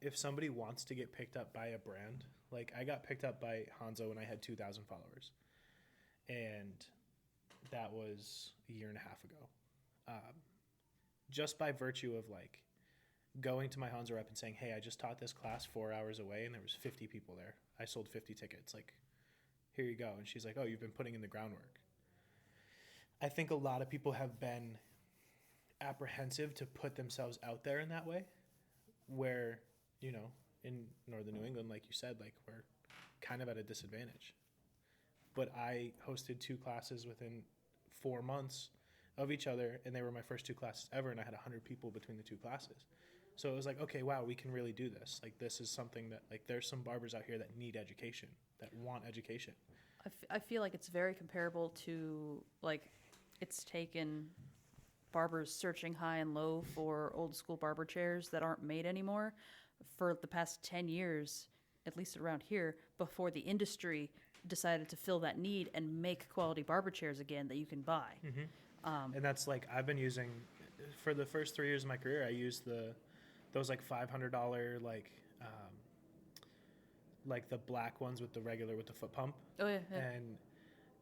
If somebody wants to get picked up by a brand, like I got picked up by Hanzo when I had 2,000 followers, and that was a year and a half ago. Just by virtue of like going to my Hanzo rep and saying, "Hey, I just taught this class 4 hours away, and there was 50 people there. I sold 50 tickets. Like, here you go." And she's like, "Oh, you've been putting in the groundwork." I think a lot of people have been apprehensive to put themselves out there in that way, where, you know, in Northern New England, like you said, like we're kind of at a disadvantage. But I hosted 2 classes within 4 months of each other, and they were my first 2 classes ever, and I had 100 people between the 2 classes. So it was like, okay, wow, we can really do this. Like, this is something that, like, there's some barbers out here that need education, that want education. I feel like it's very comparable to, like, it's taken barbers searching high and low for old school barber chairs that aren't made anymore for the past 10 years, at least around here, before the industry decided to fill that need and make quality barber chairs again that you can buy. Mm-hmm. And that's like, I've been using, for the first 3 years of my career, I used those like $500 like the black ones with the foot pump. Oh, yeah. And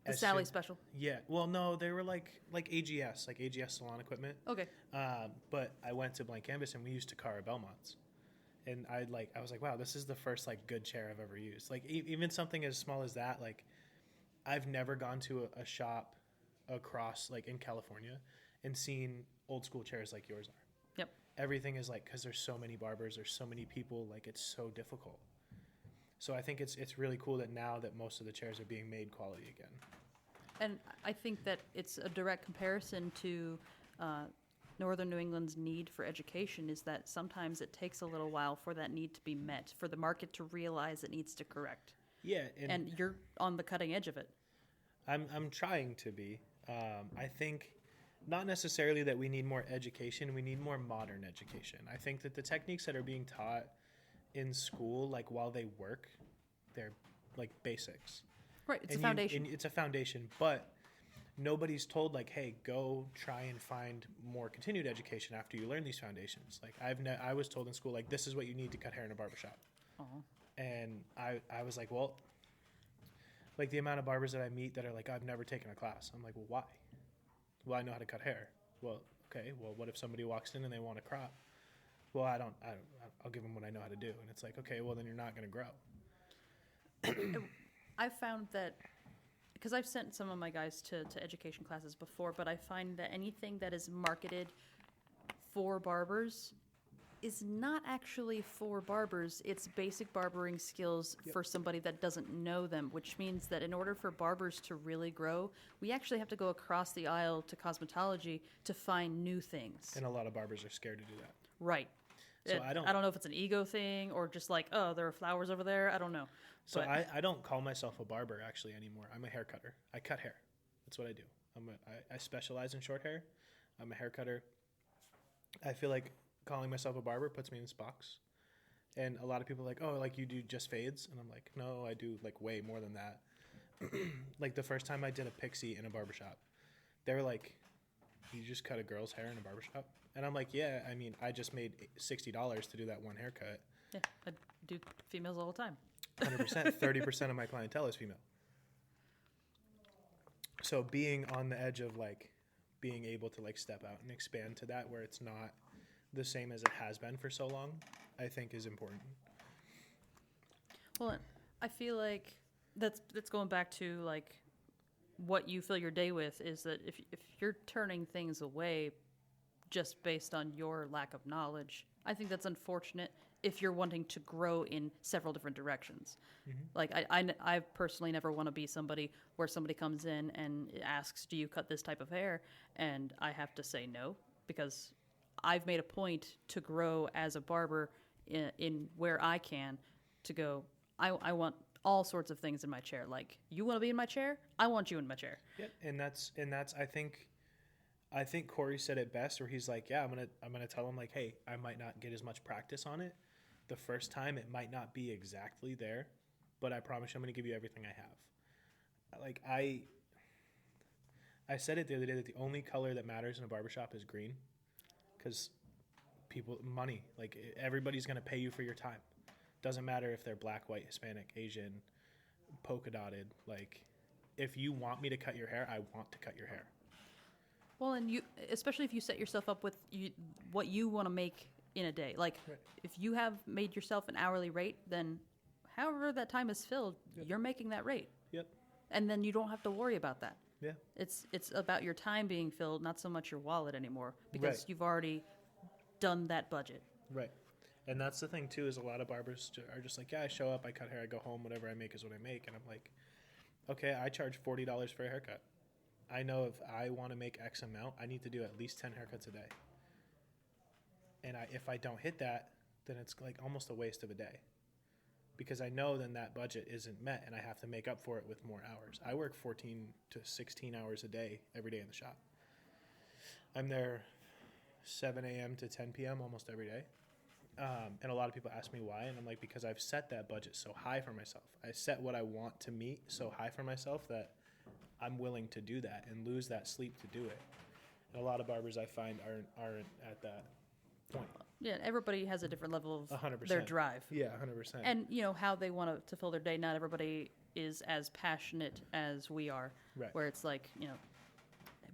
The Sally special. Yeah. Well, no, they were like AGS salon equipment. Okay. But I went to Blank Canvas and we used Takara Belmonts. And I was like, wow, this is the first like good chair I've ever used. Like even something as small as that, like I've never gone to a shop across like in California and seen old school chairs like yours are. Yep. Everything is like, because there's so many barbers, there's so many people, like it's so difficult. So I think it's really cool that now that most of the chairs are being made quality again. And I think that it's a direct comparison to Northern New England's need for education is that sometimes it takes a little while for that need to be met, for the market to realize it needs to correct. Yeah. And you're on the cutting edge of it. I'm trying to be. I think not necessarily that we need more education. We need more modern education. I think that the techniques that are being taught in school, like while they work, they're like basics. Right, it's a foundation. It's a foundation, but nobody's told like, hey, go try and find more continued education after you learn these foundations. Like I was told in school, like, this is what you need to cut hair in a barbershop. And I was like, well, like the amount of barbers that I meet that are like, I've never taken a class. I'm like, well, why? Well, I know how to cut hair. Well, okay. Well, what if somebody walks in and they want a crop? Well, I'll give them what I know how to do. And it's like, okay, well, then you're not going to grow. I've found that, because I've sent some of my guys to education classes before, but I find that anything that is marketed for barbers is not actually for barbers. It's basic barbering skills for somebody that doesn't know them, which means that in order for barbers to really grow, we actually have to go across the aisle to cosmetology to find new things. And a lot of barbers are scared to do that. Right. So I don't know if it's an ego thing or just like, oh, there are flowers over there. I don't know. So I don't call myself a barber actually anymore. I'm a hair cutter. I cut hair. That's what I do. I specialize in short hair. I'm a hair cutter. I feel like calling myself a barber puts me in this box. And a lot of people are like, oh, like you do just fades? And I'm like, no, I do like way more than that. Like the first time I did a pixie in a barbershop, they were like, you just cut a girl's hair in a barbershop? And I'm like, yeah, I mean, I just made $60 to do that one haircut. Yeah, I do females all the time. 100%. 30% of my clientele is female. So being on the edge of like being able to like step out and expand to that where it's not the same as it has been for so long, I think is important. Well, I feel like that's going back to like what you fill your day with is that if you're turning things away just based on your lack of knowledge, I think that's unfortunate if you're wanting to grow in several different directions. Mm-hmm. Like I personally never want to be somebody where somebody comes in and asks, do you cut this type of hair? And I have to say no, because I've made a point to grow as a barber in where I can to go, I want all sorts of things in my chair. Like, you want to be in my chair? I want you in my chair. Yep. And that's I think Corey said it best where he's like, yeah, I'm gonna tell him like, hey, I might not get as much practice on it. The first time it might not be exactly there, but I promise you I'm gonna give you everything I have. Like I said it the other day that the only color that matters in a barbershop is green. Because money, like everybody's going to pay you for your time. Doesn't matter if they're black, white, Hispanic, Asian, polka dotted. Like, if you want me to cut your hair, I want to cut your hair. Well, and you, especially if you set yourself up with what you want to make in a day. Like, right. If you have made yourself an hourly rate, then however that time is filled, you're making that rate. Yep. And then you don't have to worry about that. Yeah. It's about your time being filled, not so much your wallet anymore, because you've already done that budget. Right. And that's the thing, too, is a lot of barbers are just like, yeah, I show up, I cut hair, I go home, whatever I make is what I make. And I'm like, okay, I charge $40 for a haircut. I know if I want to make X amount, I need to do at least 10 haircuts a day. And if I don't hit that, then it's like almost a waste of a day. Because I know then that budget isn't met and I have to make up for it with more hours. I work 14 to 16 hours a day every day in the shop. I'm there 7 a.m. to 10 p.m. almost every day. And a lot of people ask me why, and I'm like, because I've set that budget so high for myself. I set what I want to meet so high for myself that I'm willing to do that and lose that sleep to do it. And a lot of barbers I find aren't at that point. Yeah, everybody has a different level of 100%. Their drive. Yeah, 100%. And, how they want to fill their day. Not everybody is as passionate as we are. Right. Where it's like,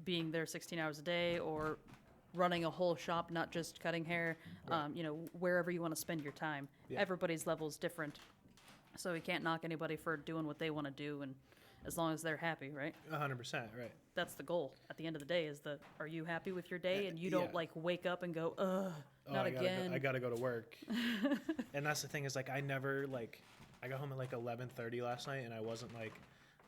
being there 16 hours a day or running a whole shop, not just cutting hair, right. Wherever you want to spend your time. Yeah. Everybody's level is different. So we can't knock anybody for doing what they want to do, and as long as they're happy, right? 100%, right. That's the goal. At the end of the day is are you happy with your day? And you don't wake up and go, not again. I gotta go to work. And that's the thing is I never I got home at 11:30 last night and I wasn't like,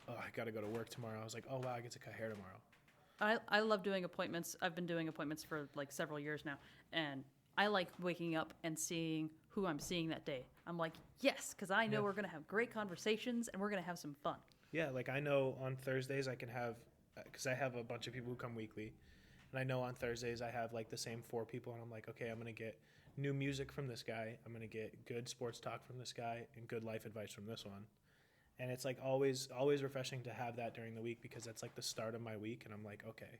oh, I gotta go to work tomorrow. I was like, oh wow, I get to cut hair tomorrow. I love doing appointments. I've been doing appointments for several years now. And I like waking up and seeing who I'm seeing that day. I'm like, yes, because I know we're going to have great conversations and we're going to have some fun. Yeah, I know on Thursdays I can have, because I have a bunch of people who come weekly, and I know on Thursdays I have the same 4 people, and I'm like, okay, I'm going to get new music from this guy, I'm going to get good sports talk from this guy, and good life advice from this one. And it's always refreshing to have that during the week because that's the start of my week, and I'm like, okay,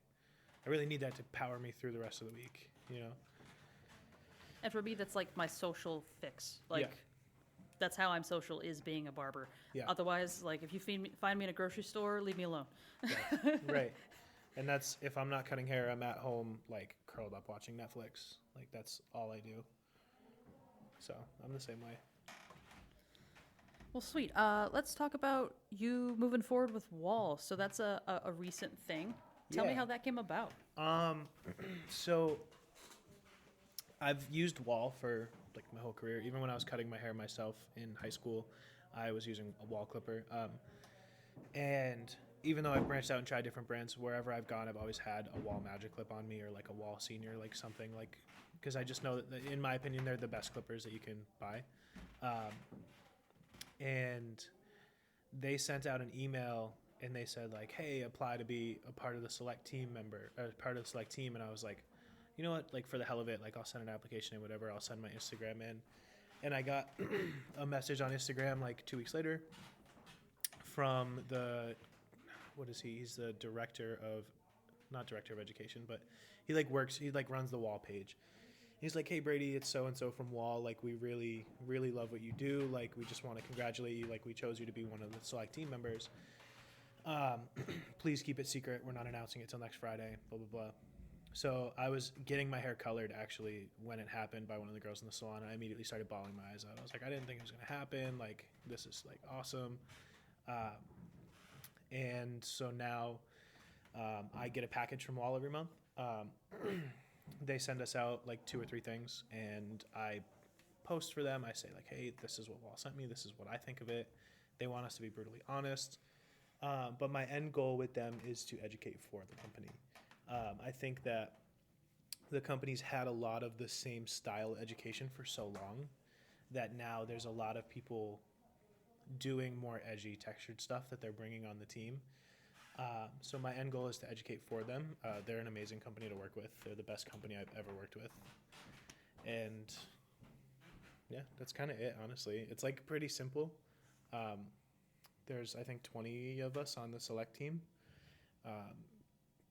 I really need that to power me through the rest of the week, And for me, that's my social fix. That's how I'm social, is being a barber. Yeah. Otherwise, if you find me in a grocery store, leave me alone. Right. And that's, if I'm not cutting hair, I'm at home, curled up watching Netflix. That's all I do. So I'm the same way. Well, sweet. Let's talk about you moving forward with Wall. So that's a recent thing. Tell me how that came about. So I've used wall for like my whole career. Even when I was cutting my hair myself in high school, I was using a wall clipper. And even though I've branched out and tried different brands, wherever I've gone, I've always had a wall magic clip on me or like a wall senior, like something like, because I just know that, in my opinion, they're the best clippers that you can buy. And they sent out an email and they said like, hey, apply to be a part of the select team member, or part of the select team. And I was like, you know what, like for the hell of it, like I'll send an application and whatever, I'll send my Instagram in. And I got a message on Instagram like 2 weeks later from he's the director of, not director of education, but he runs the wall page. He's like, hey Brady, it's so and so from Wall, like we really really love what you do, like we just want to congratulate you, like we chose you to be one of the select team members. Please keep it secret, we're not announcing it till next Friday, blah blah blah. So I was getting my hair colored actually when it happened by one of the girls in the salon, and I immediately started bawling my eyes out. I was like, I didn't think it was going to happen, like this is like awesome. And so now I get a package from Wall every month. They send us out like 2 or 3 things, and I post for them. I say like, hey, this is what Wall sent me, this is what I think of it. They want us to be brutally honest, but my end goal with them is to educate for the company. I think that the company's had a lot of the same style education for so long that now there's a lot of people doing more edgy textured stuff that they're bringing on the team. So my end goal is to educate for them. They're an amazing company to work with. They're the best company I've ever worked with. And yeah, that's kind of it, honestly. It's like pretty simple. There's, I think, 20 of us on the select team.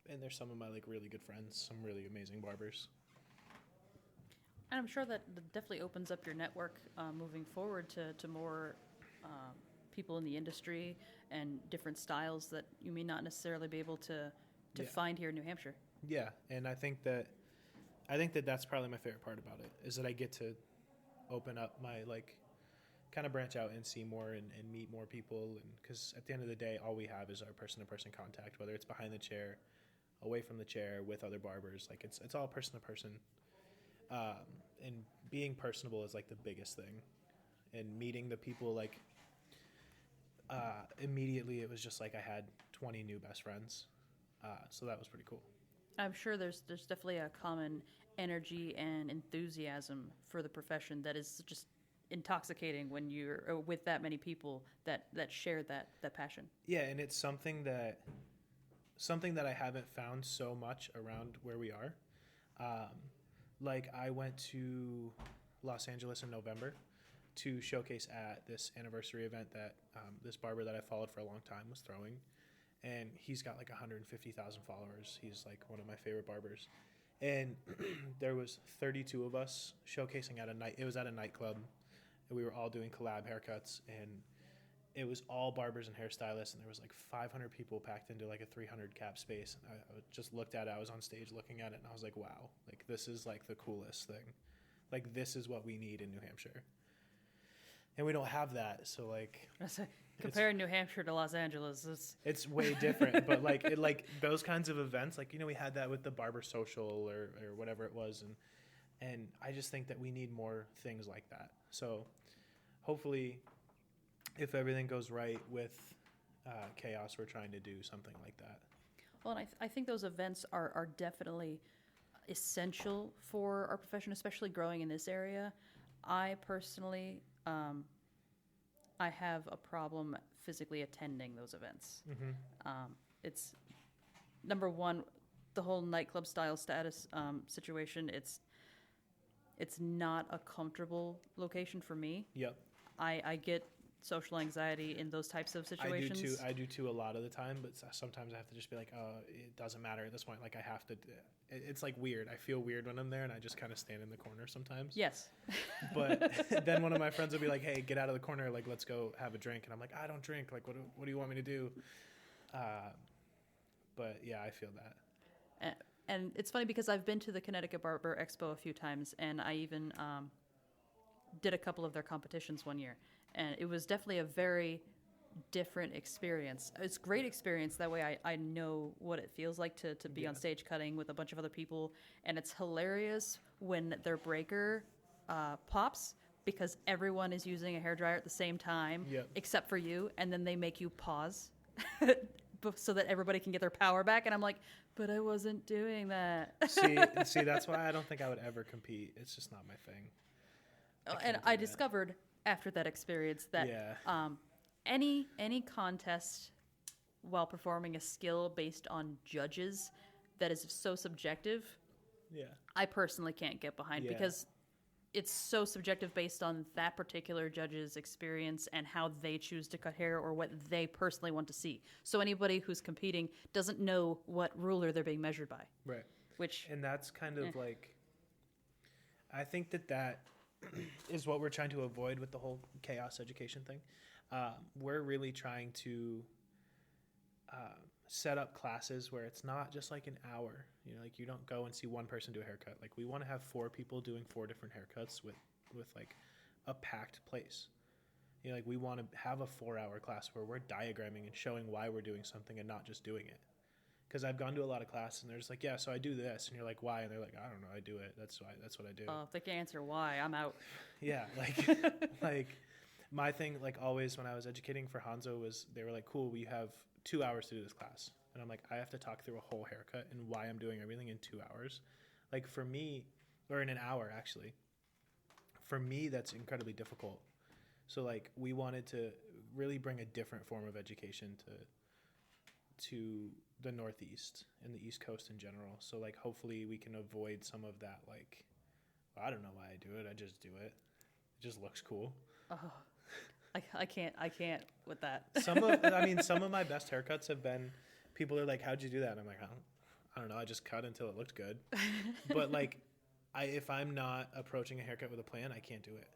And there's some of my like really good friends, some really amazing barbers. And I'm sure that definitely opens up your network moving forward to more people in the industry and different styles that you may not necessarily be able to find here in New Hampshire. Yeah, and I think that that's probably my favorite part about it, is that I get to open up my like kind of branch out and see more and meet more people, and because at the end of the day, all we have is our person-to-person contact, whether it's behind the chair, away from the chair, with other barbers. Like it's all person to person, and being personable is like the biggest thing, and meeting the people like immediately it was just like I had 20 new best friends, so that was pretty cool. I'm sure there's definitely a common energy and enthusiasm for the profession that is just intoxicating when you're with that many people that share that passion. Yeah, and it's something that I haven't found so much around where we are. Like I went to Los Angeles in November to showcase at this anniversary event that this barber that I followed for a long time was throwing, and he's got like 150,000 followers. He's like one of my favorite barbers, and there was 32 of us showcasing at a night. It was at a nightclub, and we were all doing collab haircuts, and it was all barbers and hairstylists, and there was like 500 people packed into like a 300 cap space. And I just looked at it. I was on stage looking at it, and I was like, wow, like this is like the coolest thing. Like this is what we need in New Hampshire. And we don't have that, so like comparing New Hampshire to Los Angeles, it's way different. But like those kinds of events, like we had that with the Barber Social or whatever it was, and I just think that we need more things like that. So hopefully, if everything goes right with Chaos, we're trying to do something like that. Well, and I think those events are definitely essential for our profession, especially growing in this area. I personally, I have a problem physically attending those events. Mm-hmm. It's number one, the whole nightclub style status situation. It's not a comfortable location for me. Yep. I get social anxiety in those types of situations. I do too a lot of the time, but sometimes I have to just be like, it doesn't matter at this point. Like I have to. It's like weird. I feel weird when I'm there, and I just kind of stand in the corner sometimes. Yes. But then one of my friends will be like, "Hey, get out of the corner. Like, let's go have a drink." And I'm like, "I don't drink. Like, what do you want me to do?" But yeah, I feel that. And it's funny because I've been to the Connecticut Barber Expo a few times, and I even did a couple of their competitions one year. And it was definitely a very different experience. It's great experience. That way I know what it feels like to be on stage cutting with a bunch of other people. And it's hilarious when their breaker pops because everyone is using a hairdryer at the same time except for you. And then they make you pause so that everybody can get their power back. And I'm like, but I wasn't doing that. see, that's why I don't think I would ever compete. It's just not my thing. And I discovered after that experience that any contest while performing a skill based on judges that is so subjective, I personally can't get behind because it's so subjective based on that particular judge's experience and how they choose to cut hair or what they personally want to see. So anybody who's competing doesn't know what ruler they're being measured by. Right. And that's kind of like, I think that is what we're trying to avoid with the whole chaos education thing. We're really trying to set up classes where it's not just like an hour. You know, like you don't go and see one person do a haircut. Like we want to have 4 people doing 4 different haircuts with like a packed place. You know, like we want to have a 4-hour class where we're diagramming and showing why we're doing something and not just doing it. Because I've gone to a lot of classes and they're just like, yeah, so I do this, and you're like, why? And they're like, I don't know, I do it. That's what I do. If they can answer why, I'm out. Yeah, like my thing, like always when I was educating for Hanzo was they were like, cool, we have 2 hours to do this class. And I'm like, I have to talk through a whole haircut and why I'm doing everything in 2 hours. Like for me, or in an hour actually, for me, that's incredibly difficult. So like we wanted to really bring a different form of education to the Northeast and the East Coast in general. So like hopefully we can avoid some of that, like, well, I don't know why I do it. I just do it. It just looks cool. Oh, I can't with that. Some of my best haircuts have been, people are like, how'd you do that? And I'm like, I don't know. I just cut until it looked good. But like, if I'm not approaching a haircut with a plan, I can't do it.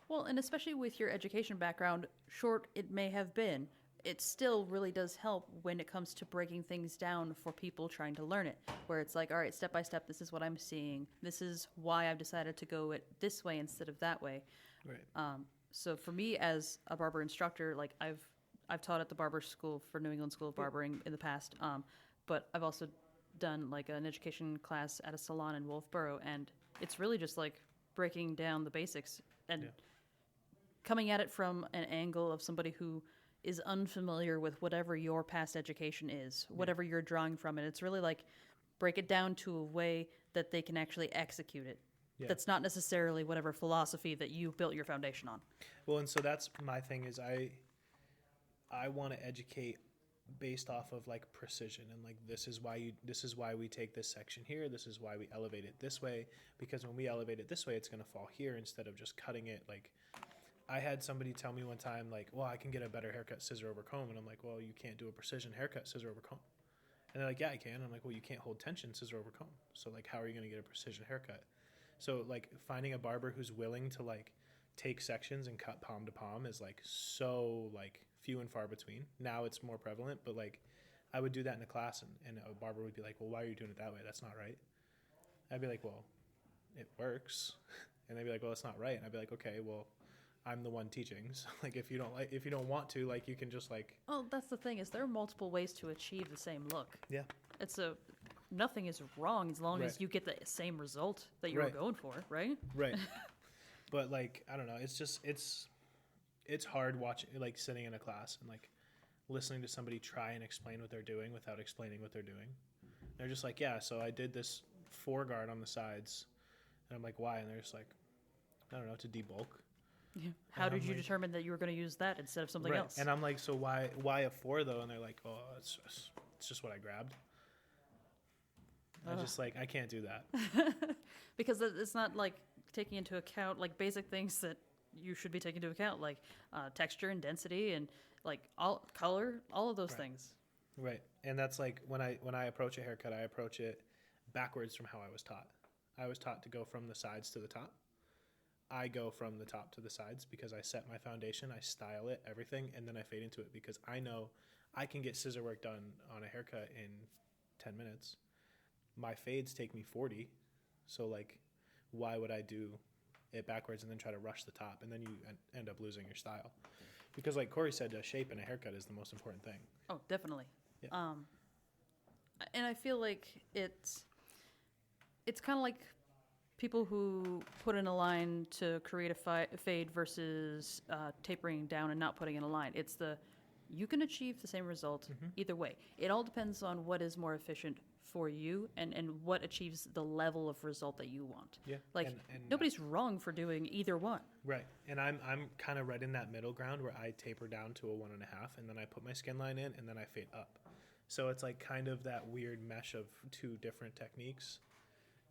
Well, and especially with your education background, short it may have been, it still really does help when it comes to breaking things down for people trying to learn it, where it's like, all right, step by step, this is what I'm seeing. This is why I've decided to go it this way instead of that way. Right. So for me as a barber instructor, like I've taught at the barber school for New England School of Barbering in the past, but I've also done like an education class at a salon in Wolfboro, and it's really just like breaking down the basics and coming at it from an angle of somebody who is unfamiliar with whatever your past education is, whatever you're drawing from it. It's really like break it down to a way that they can actually execute it. Yeah. That's not necessarily whatever philosophy that you built your foundation on. Well, and so that's my thing is I want to educate based off of like precision and like this is why we take this section here, this is why we elevate it this way, because when we elevate it this way it's going to fall here instead of just cutting it. Like I had somebody tell me one time like, well, I can get a better haircut scissor over comb, and I'm like, well, you can't do a precision haircut scissor over comb. And they're like, yeah, I can. I'm like, well, you can't hold tension scissor over comb, so like how are you going to get a precision haircut? So like finding a barber who's willing to like take sections and cut palm to palm is like so like few and far between. Now it's more prevalent, but like I would do that in a class and a barber would be like, well, why are you doing it that way? That's not right. I'd be like, well, it works. And they'd be like, well, it's not right. And I'd be like, okay, well, I'm the one teaching. So like if you don't want to, like you can just like. Oh, that's the thing is there are multiple ways to achieve the same look. Yeah. Nothing is wrong as long as you get the same result that you were going for, right? Right. But like, I don't know. It's just, it's hard watching, like sitting in a class and like listening to somebody try and explain what they're doing without explaining what they're doing. They're just like, yeah, so I did this foreguard on the sides. And I'm like, why? And they're just like, I don't know, to debulk. Yeah. How did you determine that you were going to use that instead of something else? And I'm like, so why a 4 though? And they're like, oh, it's just what I grabbed. I just like, I can't do that. Because it's not like taking into account like basic things that you should be taking into account, like texture and density and like all color, all of those things. Right. And that's like when I approach a haircut, I approach it backwards from how I was taught. I was taught to go from the sides to the top. I go from the top to the sides because I set my foundation, I style it, everything, and then I fade into it because I know I can get scissor work done on a haircut in 10 minutes. My fades take me 40. So like, why would I do it backwards and then try to rush the top? And then you end up losing your style. Because like Corey said, a shape and a haircut is the most important thing. Oh, definitely. Yeah. And I feel like it's kind of like people who put in a line to create a fade versus tapering down and not putting in a line. You can achieve the same result either way. It all depends on what is more efficient for you and what achieves the level of result that you want. Yeah. Like, and nobody's wrong for doing either one. Right. And I'm kind of right in that middle ground where I taper down to a 1.5 and then I put my skin line in and then I fade up. So it's like kind of that weird mesh of two different techniques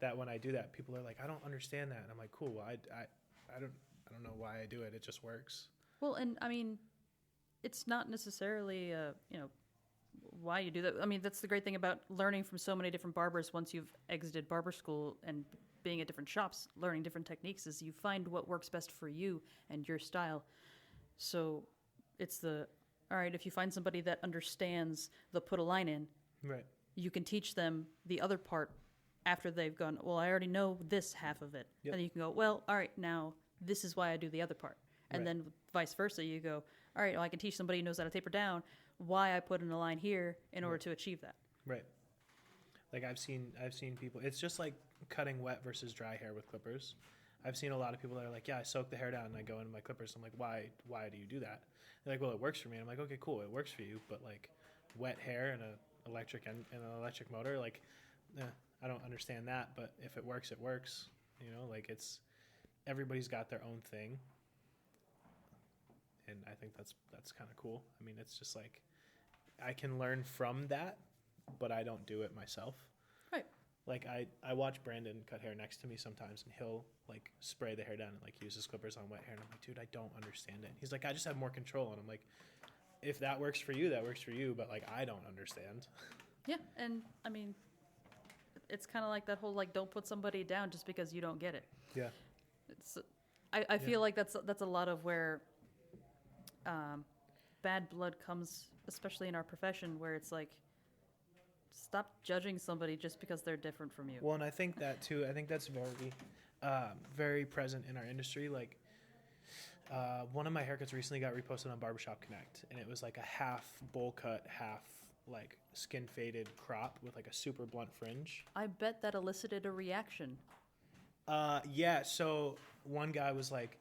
that when I do that, people are like, I don't understand that. And I'm like, cool. Well, I don't know why I do it. It just works. Well, and I mean, it's not necessarily, why you do that. I mean, that's the great thing about learning from so many different barbers once you've exited barber school and being at different shops, learning different techniques is you find what works best for you and your style. So it's all right, if you find somebody that understands the put a line in, right, you can teach them the other part after they've gone, well, I already know this half of it. Yep. And you can go, well, all right, now this is why I do the other part. And right. then vice versa, you go, all right, well, I can teach somebody who knows how to taper down why I put in a line here in order to achieve that. Right. Like I've seen people, it's just like cutting wet versus dry hair with clippers. I've seen a lot of people that are like, yeah, I soak the hair down and I go into my clippers. I'm like, why do you do that? They're like, well, it works for me. And I'm like, okay, cool. It works for you. But like wet hair and an electric motor, like, I don't understand that. But if it works, it works. You know, like everybody's got their own thing. And I think that's kind of cool. I mean, it's just like I can learn from that, but I don't do it myself. Right. Like I watch Brandon cut hair next to me sometimes, and he'll like spray the hair down and like use his clippers on wet hair. And I'm like, dude, I don't understand it. He's like, I just have more control. And I'm like, if that works for you, that works for you. But like, I don't understand. Yeah, and I mean, it's kind of like that whole like don't put somebody down just because you don't get it. Yeah. I feel like that's a lot of where bad blood comes, especially in our profession, where it's like, stop judging somebody just because they're different from you. Well, and I think that too. I think that's very present in our industry. Like, one of my haircuts recently got reposted on Barbershop Connect, and it was like a half bowl cut, half like skin faded crop with like a super blunt fringe. I bet that elicited a reaction. Yeah. So one guy was like,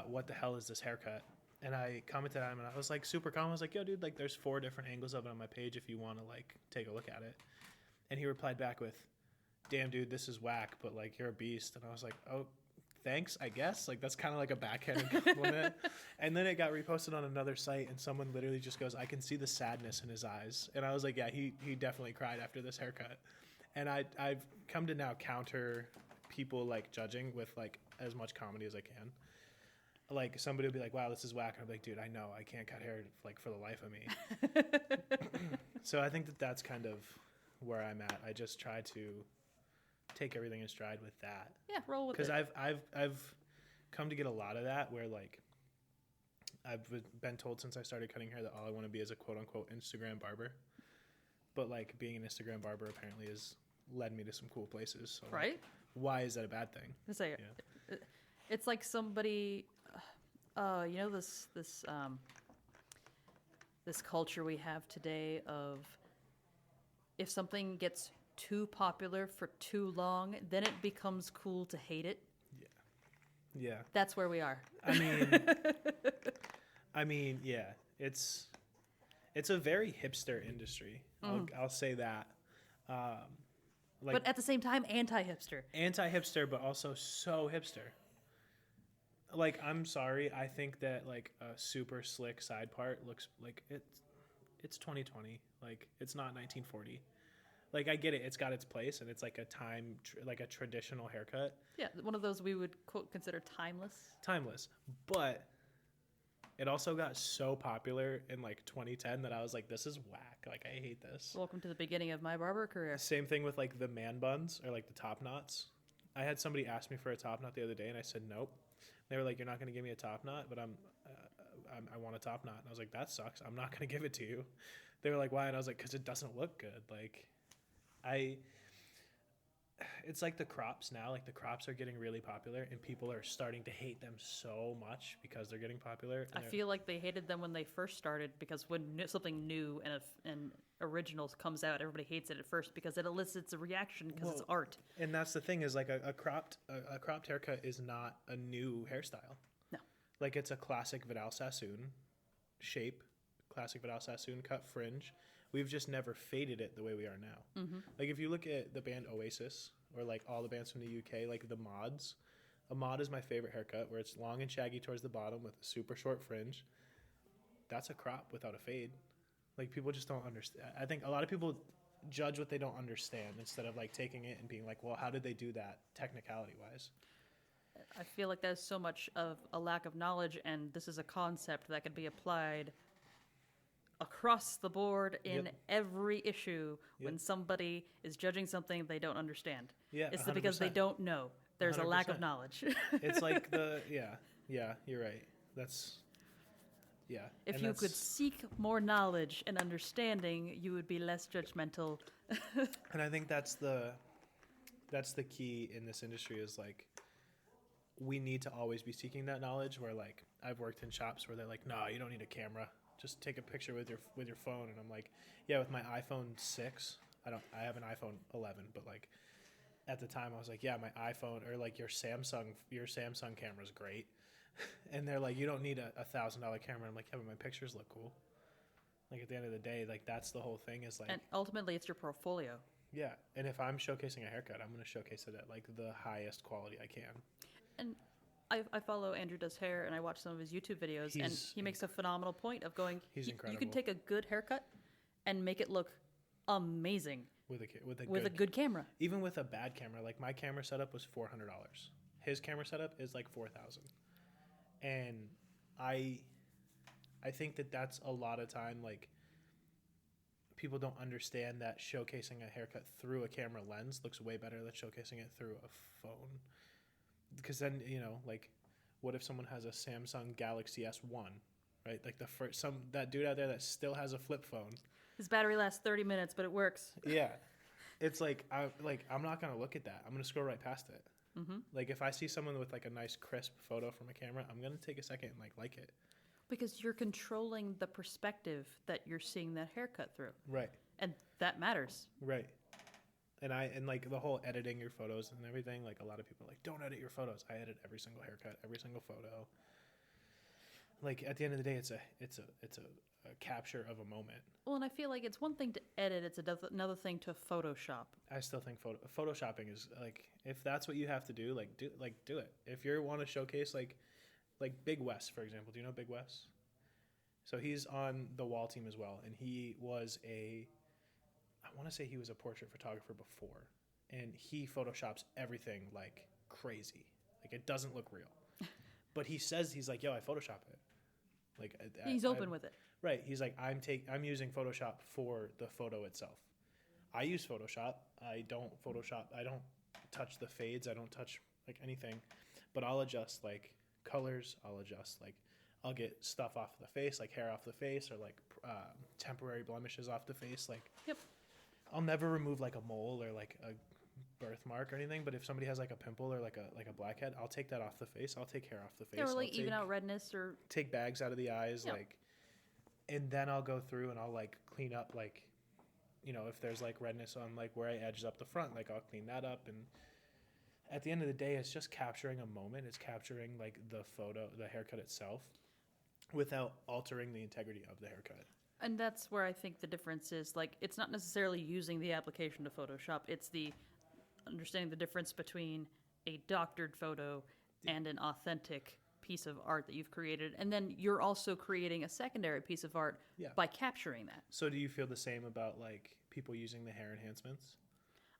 "What the hell is this haircut?" And I commented on him, and I was like super calm. I was like, yo, dude, like there's 4 different angles of it on my page if you want to like take a look at it. And he replied back with, damn, dude, this is whack, but like you're a beast. And I was like, oh, thanks, I guess. Like that's kind of like a backhanded compliment. And then it got reposted on another site, and someone literally just goes, I can see the sadness in his eyes. And I was like, yeah, he definitely cried after this haircut. And I've come to now counter people like judging with like as much comedy as I can. Like somebody will be like, wow, this is whack. And I'm like, dude, I know I can't cut hair like for the life of me. So I think that's kind of where I'm at. I just try to take everything in stride with that. Yeah, roll with it. Because I've come to get a lot of that where like I've been told since I started cutting hair that all I want to be is a quote unquote Instagram barber. But like being an Instagram barber apparently has led me to some cool places. So right? Like, why is that a bad thing? It's like somebody, this culture we have today of if something gets too popular for too long, then it becomes cool to hate it. Yeah. That's where we are. I mean, yeah. It's a very hipster industry. I'll say that. But at the same time, anti-hipster. Anti-hipster, but also so hipster. Like, I'm sorry. I think that like a super slick side part looks like it's 2020. Like it's not 1940. Like I get it. It's got its place, and it's like like a traditional haircut. Yeah, one of those we would quote consider timeless. Timeless, but it also got so popular in like 2010 that I was like, this is whack. Like I hate this. Welcome to the beginning of my barber career. Same thing with like the man buns or like the top knots. I had somebody ask me for a top knot the other day, and I said nope. They were like, you're not going to give me a top knot, but I want a top knot. And I was like, that sucks. I'm not going to give it to you. They were like, why? And I was like, because it doesn't look good. Like, it's like the crops now. Like the crops are getting really popular, and people are starting to hate them so much because they're getting popular. I feel like they hated them when they first started, because when something new and originals comes out, everybody hates it at first because it elicits a reaction because it's art. And that's the thing is like a cropped haircut is not a new hairstyle. No. Like it's a classic Vidal Sassoon shape, classic Vidal Sassoon cut fringe. We've just never faded it the way we are now. Mm-hmm. Like if you look at the band Oasis or like all the bands from the UK, like the mods, a mod is my favorite haircut where it's long and shaggy towards the bottom with a super short fringe. That's a crop without a fade. Like people just don't understand. I think a lot of people judge what they don't understand instead of like taking it and being like, well, how did they do that technicality wise? I feel like there's so much of a lack of knowledge, and this is a concept that could be applied across the board in every issue when somebody is judging something they don't understand. Yeah, it's 100%. because they don't know. There's 100%. A lack of knowledge. It's like you're right. That's, yeah. If you could seek more knowledge and understanding, you would be less judgmental. And I think that's the key in this industry is like, we need to always be seeking that knowledge where like, I've worked in shops where they're like, no, you don't need a camera. Just take a picture with your phone. And I'm like, yeah, with my iPhone 6, I have an iPhone 11, but like at the time I was like, yeah, my iPhone or like your Samsung camera is great. And they're like, you don't need a $1,000 camera. I'm like, yeah, but my pictures look cool. Like at the end of the day, like that's the whole thing is like, and ultimately it's your portfolio. Yeah. And if I'm showcasing a haircut, I'm going to showcase it at like the highest quality I can. And I follow Andrew Does Hair, and I watch some of his YouTube videos, and he makes a phenomenal point of going, he's incredible. You can take a good haircut and make it look amazing with a good camera. Even with a bad camera, like my camera setup was $400. His camera setup is like $4,000. And I think that's a lot of time, like, people don't understand that showcasing a haircut through a camera lens looks way better than showcasing it through a phone. Because then, like, what if someone has a Samsung Galaxy S1, right? Like that dude out there that still has a flip phone. His battery lasts 30 minutes, but it works. Yeah. It's like, I'm not going to look at that. I'm going to scroll right past it. Mm-hmm. Like, if I see someone with, like, a nice, crisp photo from a camera, I'm going to take a second and, like it. Because you're controlling the perspective that you're seeing that haircut through. Right. And that matters. Right. And like the whole editing your photos and everything, like a lot of people are like, don't edit your photos. I edit every single haircut, every single photo. Like at the end of the day, it's a capture of a moment. Well, and I feel like it's one thing to edit; it's another thing to Photoshop. I still think photoshopping is like, if that's what you have to do, do it. If you want to showcase like Big West, for example, do you know Big West? So he's on the Wall team as well, and he was I want to say he was a portrait photographer before, and he photoshops everything like crazy. Like it doesn't look real. But he says, he's like, yo, I Photoshop it. Like he's open with it. Right. He's like, I'm using Photoshop for the photo itself. I use Photoshop. I don't touch the fades. I don't touch like anything, but I'll adjust like colors. I'll get stuff off the face, like hair off the face, or like temporary blemishes off the face. Like, yep. I'll never remove like a mole or like a birthmark or anything, but if somebody has like a pimple or like a blackhead, I'll take that off the face. I'll take hair off the face. Yeah, or like even out redness or take bags out of the eyes, like, and then I'll go through and I'll like clean up, like, if there's like redness on like where I edged up the front, like I'll clean that up. And at the end of the day, it's just capturing a moment. It's capturing like the haircut itself, without altering the integrity of the haircut. And that's where I think the difference is. Like, it's not necessarily using the application to Photoshop. It's the understanding the difference between a doctored photo and an authentic piece of art that you've created. And then you're also creating a secondary piece of art by capturing that. So do you feel the same about, like, people using the hair enhancements?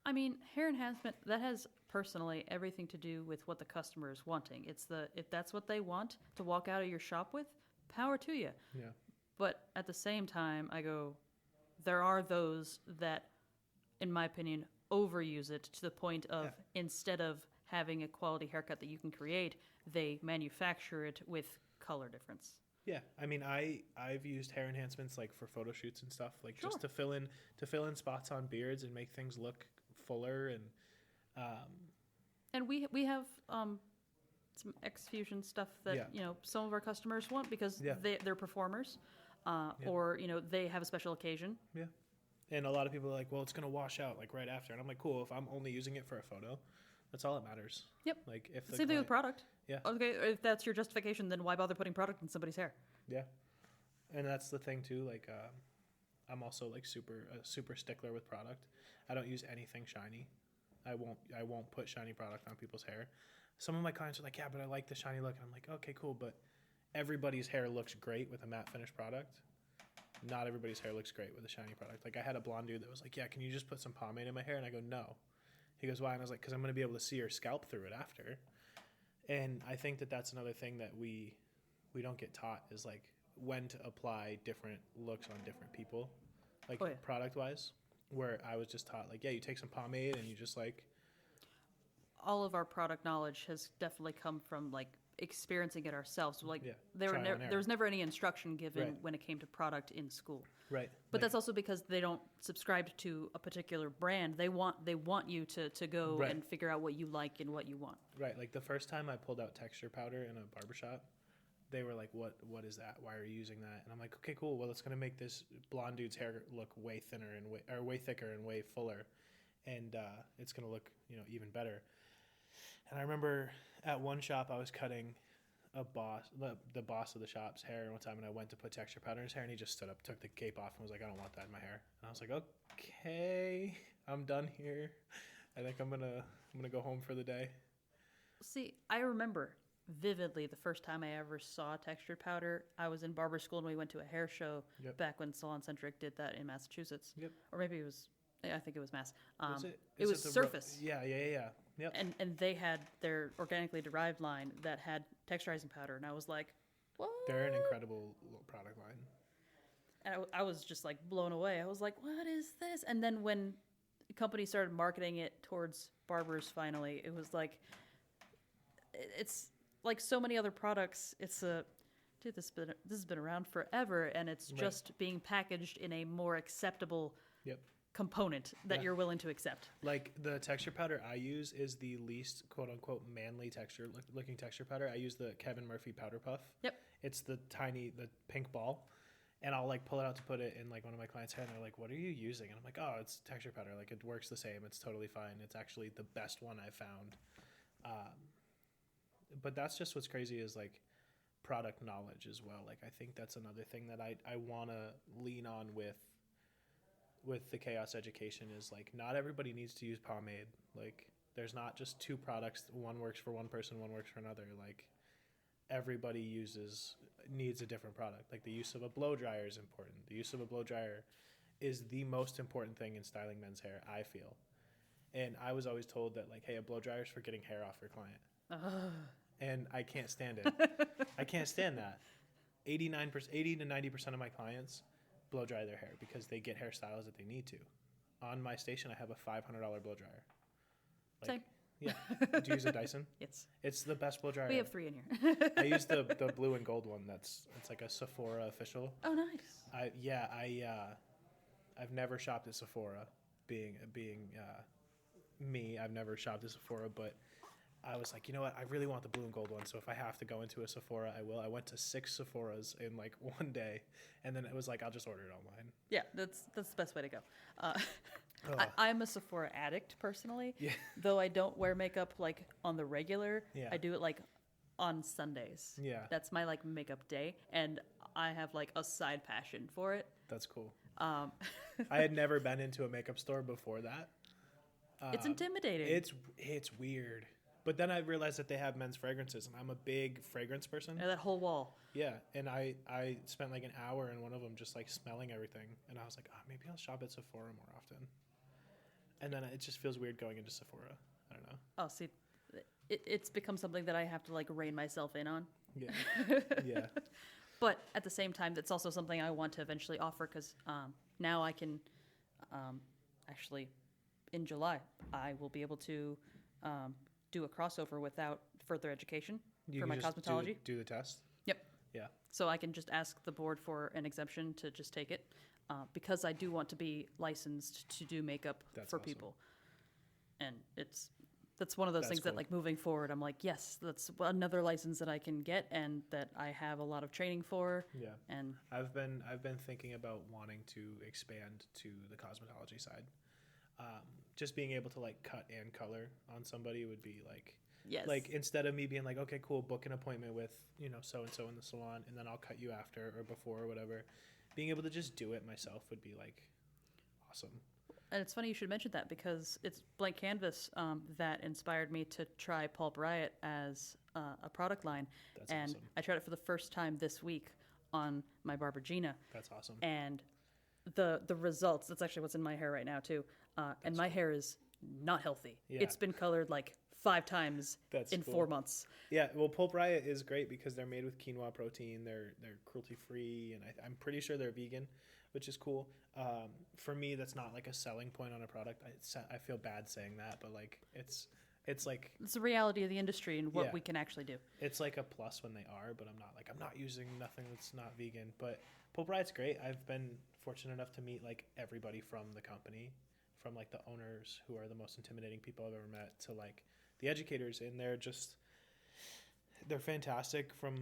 I mean, hair enhancement, that has personally everything to do with what the customer is wanting. If that's what they want to walk out of your shop with, power to you. Yeah. But at the same time, I go, there are those that, in my opinion, overuse it to the point of instead of having a quality haircut that you can create, they manufacture it with color difference. Yeah, I mean, I've used hair enhancements like for photo shoots and stuff, like just to fill in spots on beards and make things look fuller. And And we have some X-Fusion stuff that, Yeah. some of our customers want because Yeah. they're performers, Yeah. or, they have a special occasion. Yeah. And a lot of people are like, well, it's going to wash out like right after. And I'm like, cool, if I'm only using it for a photo, that's all that matters. Yep. Like if the Same thing with product. Yeah. Okay, if that's your justification, then why bother putting product in somebody's hair? Yeah. And that's the thing too. Like, I'm also like super stickler with product. I don't use anything shiny. I won't put shiny product on people's hair. Some of my clients are like, yeah, but I like the shiny look. And I'm like, okay, cool. But everybody's hair looks great with a matte finish product. Not everybody's hair looks great with a shiny product. Like I had a blonde dude that was like, yeah, can you just put some pomade in my hair? And I go, no. He goes, why? And I was like, because I'm going to be able to see your scalp through it after. And I think that that's another thing that we don't get taught is like when to apply different looks on different people, like product wise, where I was just taught like, yeah, you take some pomade and you just like. All of our product knowledge has definitely come from like experiencing it ourselves. Like there was never any instruction given when it came to product in school. Right. But that's also because they don't subscribe to a particular brand. They want you to go and figure out what you like and what you want. Right. Like the first time I pulled out texture powder in a barbershop, they were like, what is that? Why are you using that? And I'm like, okay, cool. Well, it's going to make this blonde dude's hair look way thinner and way thicker and way fuller. And it's going to look, even better. And I remember at one shop I was cutting the boss of the shop's hair one time, and I went to put texture powder in his hair, and he just stood up, took the cape off, and was like, I don't want that in my hair. And I was like, okay, I'm done here. I think I'm gonna go home for the day. See, I remember vividly the first time I ever saw textured powder. I was in barber school, and we went to a hair show back when Salon Centric did that in Massachusetts. Yep. Or maybe it was, I think it was Mass. It was Surface. Yeah. Yep. And they had their organically derived line that had texturizing powder, and I was like, what? They're an incredible product line. And I was just like blown away. I was like, what is this? And then when the company started marketing it towards barbers finally, it was like, it's like so many other products. It's dude, this has been around forever, and it's just being packaged in a more acceptable component that you're willing to accept. Like the texture powder I use is the least quote unquote manly looking texture powder. I use the Kevin Murphy Powder Puff. Yep. It's the pink ball. And I'll like pull it out to put it in like one of my clients' hair, and they're like, what are you using? And I'm like, oh, it's texture powder. Like it works the same. It's totally fine. It's actually the best one I've found. But that's just what's crazy is like product knowledge as well. Like I think that's another thing that I want to lean on with the chaos education is like not everybody needs to use pomade. Like there's not just two products. One works for one person, one works for another. Like everybody needs a different product. Like the use of a blow dryer is important. The use of a blow dryer is the most important thing in styling men's hair, I feel. And I was always told that like, hey, a blow dryer is for getting hair off your client. And I can't stand it. I can't stand that. 80 to 90% of my clients blow dry their hair because they get hairstyles that they need to. On my station, I have a $500 blow dryer. Like, same. Yeah. Do you use a Dyson? Yes. It's the best blow dryer. We have 3 in here. I use the blue and gold one. It's like a Sephora official. Oh, nice. I've never shopped at Sephora. Being me, I've never shopped at Sephora, but I was like, you know what? I really want the blue and gold one. So if I have to go into a Sephora, I will. I went to 6 Sephoras in like one day, and then it was like, I'll just order it online. Yeah, that's the best way to go. I'm a Sephora addict personally, though I don't wear makeup like on the regular. Yeah. I do it like on Sundays. Yeah. That's my like makeup day, and I have like a side passion for it. That's cool. I had never been into a makeup store before that. It's intimidating. It's weird. But then I realized that they have men's fragrances, and I'm a big fragrance person. Yeah, that whole wall. Yeah, and I spent like an hour in one of them just like smelling everything, and I was like, maybe I'll shop at Sephora more often. And then it just feels weird going into Sephora. I don't know. Oh, see, it's become something that I have to like rein myself in on. Yeah, yeah. But at the same time, that's also something I want to eventually offer because now I can actually, in July, I will be able to do a crossover without further education for my cosmetology. Do the test? Yep. Yeah. So I can just ask the board for an exemption to just take it because I do want to be licensed to do makeup for people. And it's that's one of those That's things that cool. like moving forward, I'm like, yes, that's another license that I can get and that I have a lot of training for. Yeah. And I've been thinking about wanting to expand to the cosmetology side. Just being able to like cut and color on somebody would be like, yes, like instead of me being like, okay, cool, book an appointment with, you know, so and so in the salon, and then I'll cut you after or before or whatever. Being able to just do it myself would be like awesome. and it's funny you should mention that because it's Blank Canvas that inspired me to try Pulp Riot as a product line. That's And awesome. I tried it for the first time this week on my barber Gina. That's awesome. And the results, that's actually what's in my hair right now too. And my hair is not healthy. Yeah. It's been colored like 5 times That's in cool. 4 months. Yeah, well, Pulp Riot is great because they're made with quinoa protein. They're cruelty free, and I'm pretty sure they're vegan, which is cool. For me, that's not like a selling point on a product. I feel bad saying that, but like it's like It's the reality of the industry and what Yeah. we can actually do. it's like a plus when they are, but I'm not using nothing that's not vegan. But Pulp Riot's great. I've been fortunate enough to meet like everybody from the company, from like the owners who are the most intimidating people I've ever met to like the educators, and they're fantastic from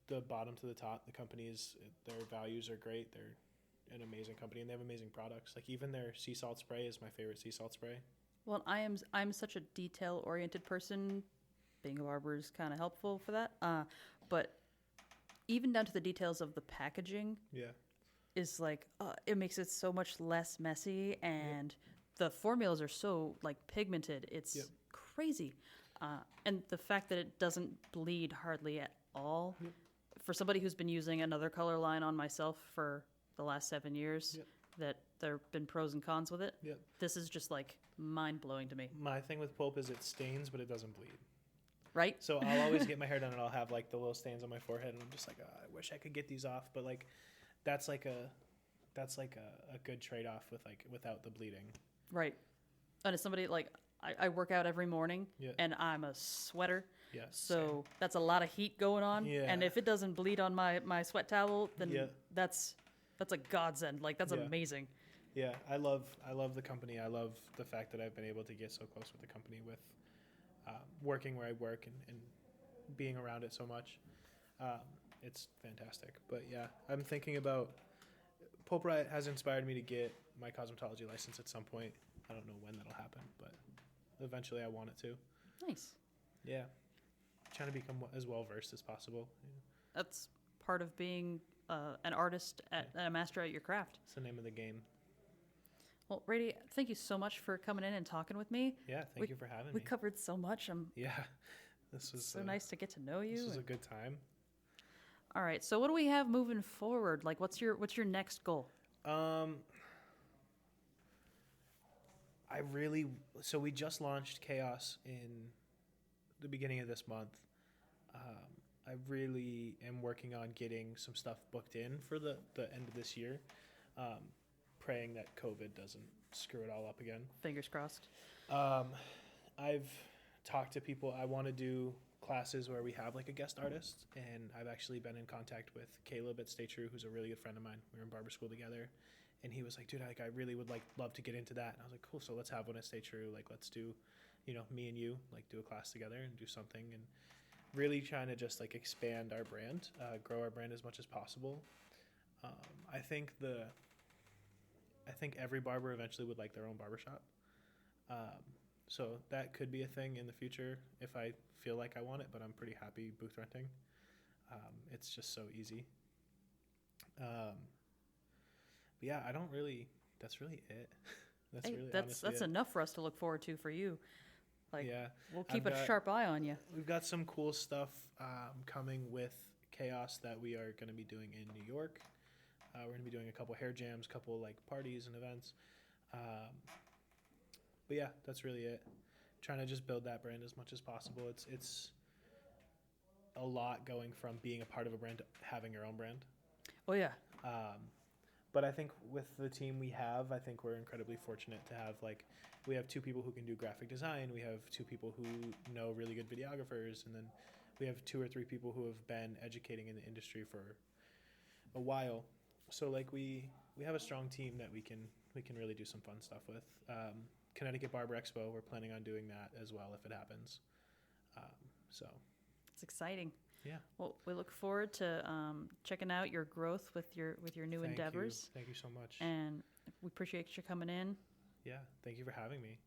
the bottom to the top. The companies, their values are great. They're an amazing company, and they have amazing products. Like even their sea salt spray is my favorite sea salt spray. Well, I'm such a detail oriented person. Being a barber is kind of helpful for that. But even down to the details of the packaging Yeah, is like it makes it so much less messy, and the formulas are so like pigmented. It's Yep. crazy, and the fact that it doesn't bleed hardly at all. Yep. For somebody who's been using another color line on myself for the last 7 years, Yep. that there have been pros and cons with it. Yep. This is just like mind blowing to me, My thing with Pulp is it stains, but it doesn't bleed. right? So I'll always get my hair done, and I'll have like the little stains on my forehead, and I'm just like, oh, I wish I could get these off. But like, that's like a good trade off with like without the bleeding. Right. And as somebody like I work out every morning Yeah. and I'm a sweater. Yeah. So that's a lot of heat going on. Yeah. And if it doesn't bleed on my sweat towel, then Yeah. that's a godsend. Like that's Yeah. amazing. Yeah, I love the company. I love the fact that I've been able to get so close with the company, with working where I work and being around it so much. It's fantastic. But yeah, I'm thinking about Pulp Riot has inspired me to get my cosmetology license at some point. I don't know when that'll happen, but eventually I want it to. Nice. Yeah, trying to become as well versed as possible. That's part of being an artist and a master at your craft. It's the name of the game. Well, Brady, thank you so much for coming in and talking with me. Yeah, thank you for having We me. covered so much. Yeah, this was So nice to get to know you. This was a and- good time. All right. So what do we have moving forward? Like what's your next goal? So we just launched Chaos in the beginning of this month. I really am working on getting some stuff booked in for the end of this year, praying that COVID doesn't screw it all up again. Fingers crossed. I've talked to people. I want to do classes where we have like a guest artist, and I've actually been in contact with Caleb at Stay True, who's a really good friend of mine. We were in barber school together, and he was like, dude, I really would love to get into that. And I was like, cool, so let's have one at Stay True. Like, let's do, me and you, like, do a class together and do something, and really trying to just like expand our brand, grow our brand as much as possible. I think every barber eventually would like their own barbershop. So that could be a thing in the future if I feel like I want it, but I'm pretty happy booth renting. It's just so easy. But yeah, that's really it. Hey, really that's honestly it. enough for us to look forward to for you. Like Yeah. we'll keep I've a got- sharp eye on you. We've got some cool stuff coming with Chaos that we are going to be doing in New York. We're going to be doing a couple hair jams, couple like parties and events. But yeah, that's really it. Trying to just build that brand as much as possible. It's a lot going from being a part of a brand to having your own brand. Oh yeah. But I think with the team we have, I think we're incredibly fortunate to have we have 2 people who can do graphic design. We have 2 people who know really good videographers, and then we have 2 or 3 people who have been educating in the industry for a while. So like we we have a strong team that we can really do some fun stuff with. Connecticut Barber Expo, we're planning on doing that as well if it happens. So It's exciting. yeah. Well, we look forward to checking out your growth with your new endeavors. Thank you so much. And we appreciate you coming in. Yeah, thank you for having me.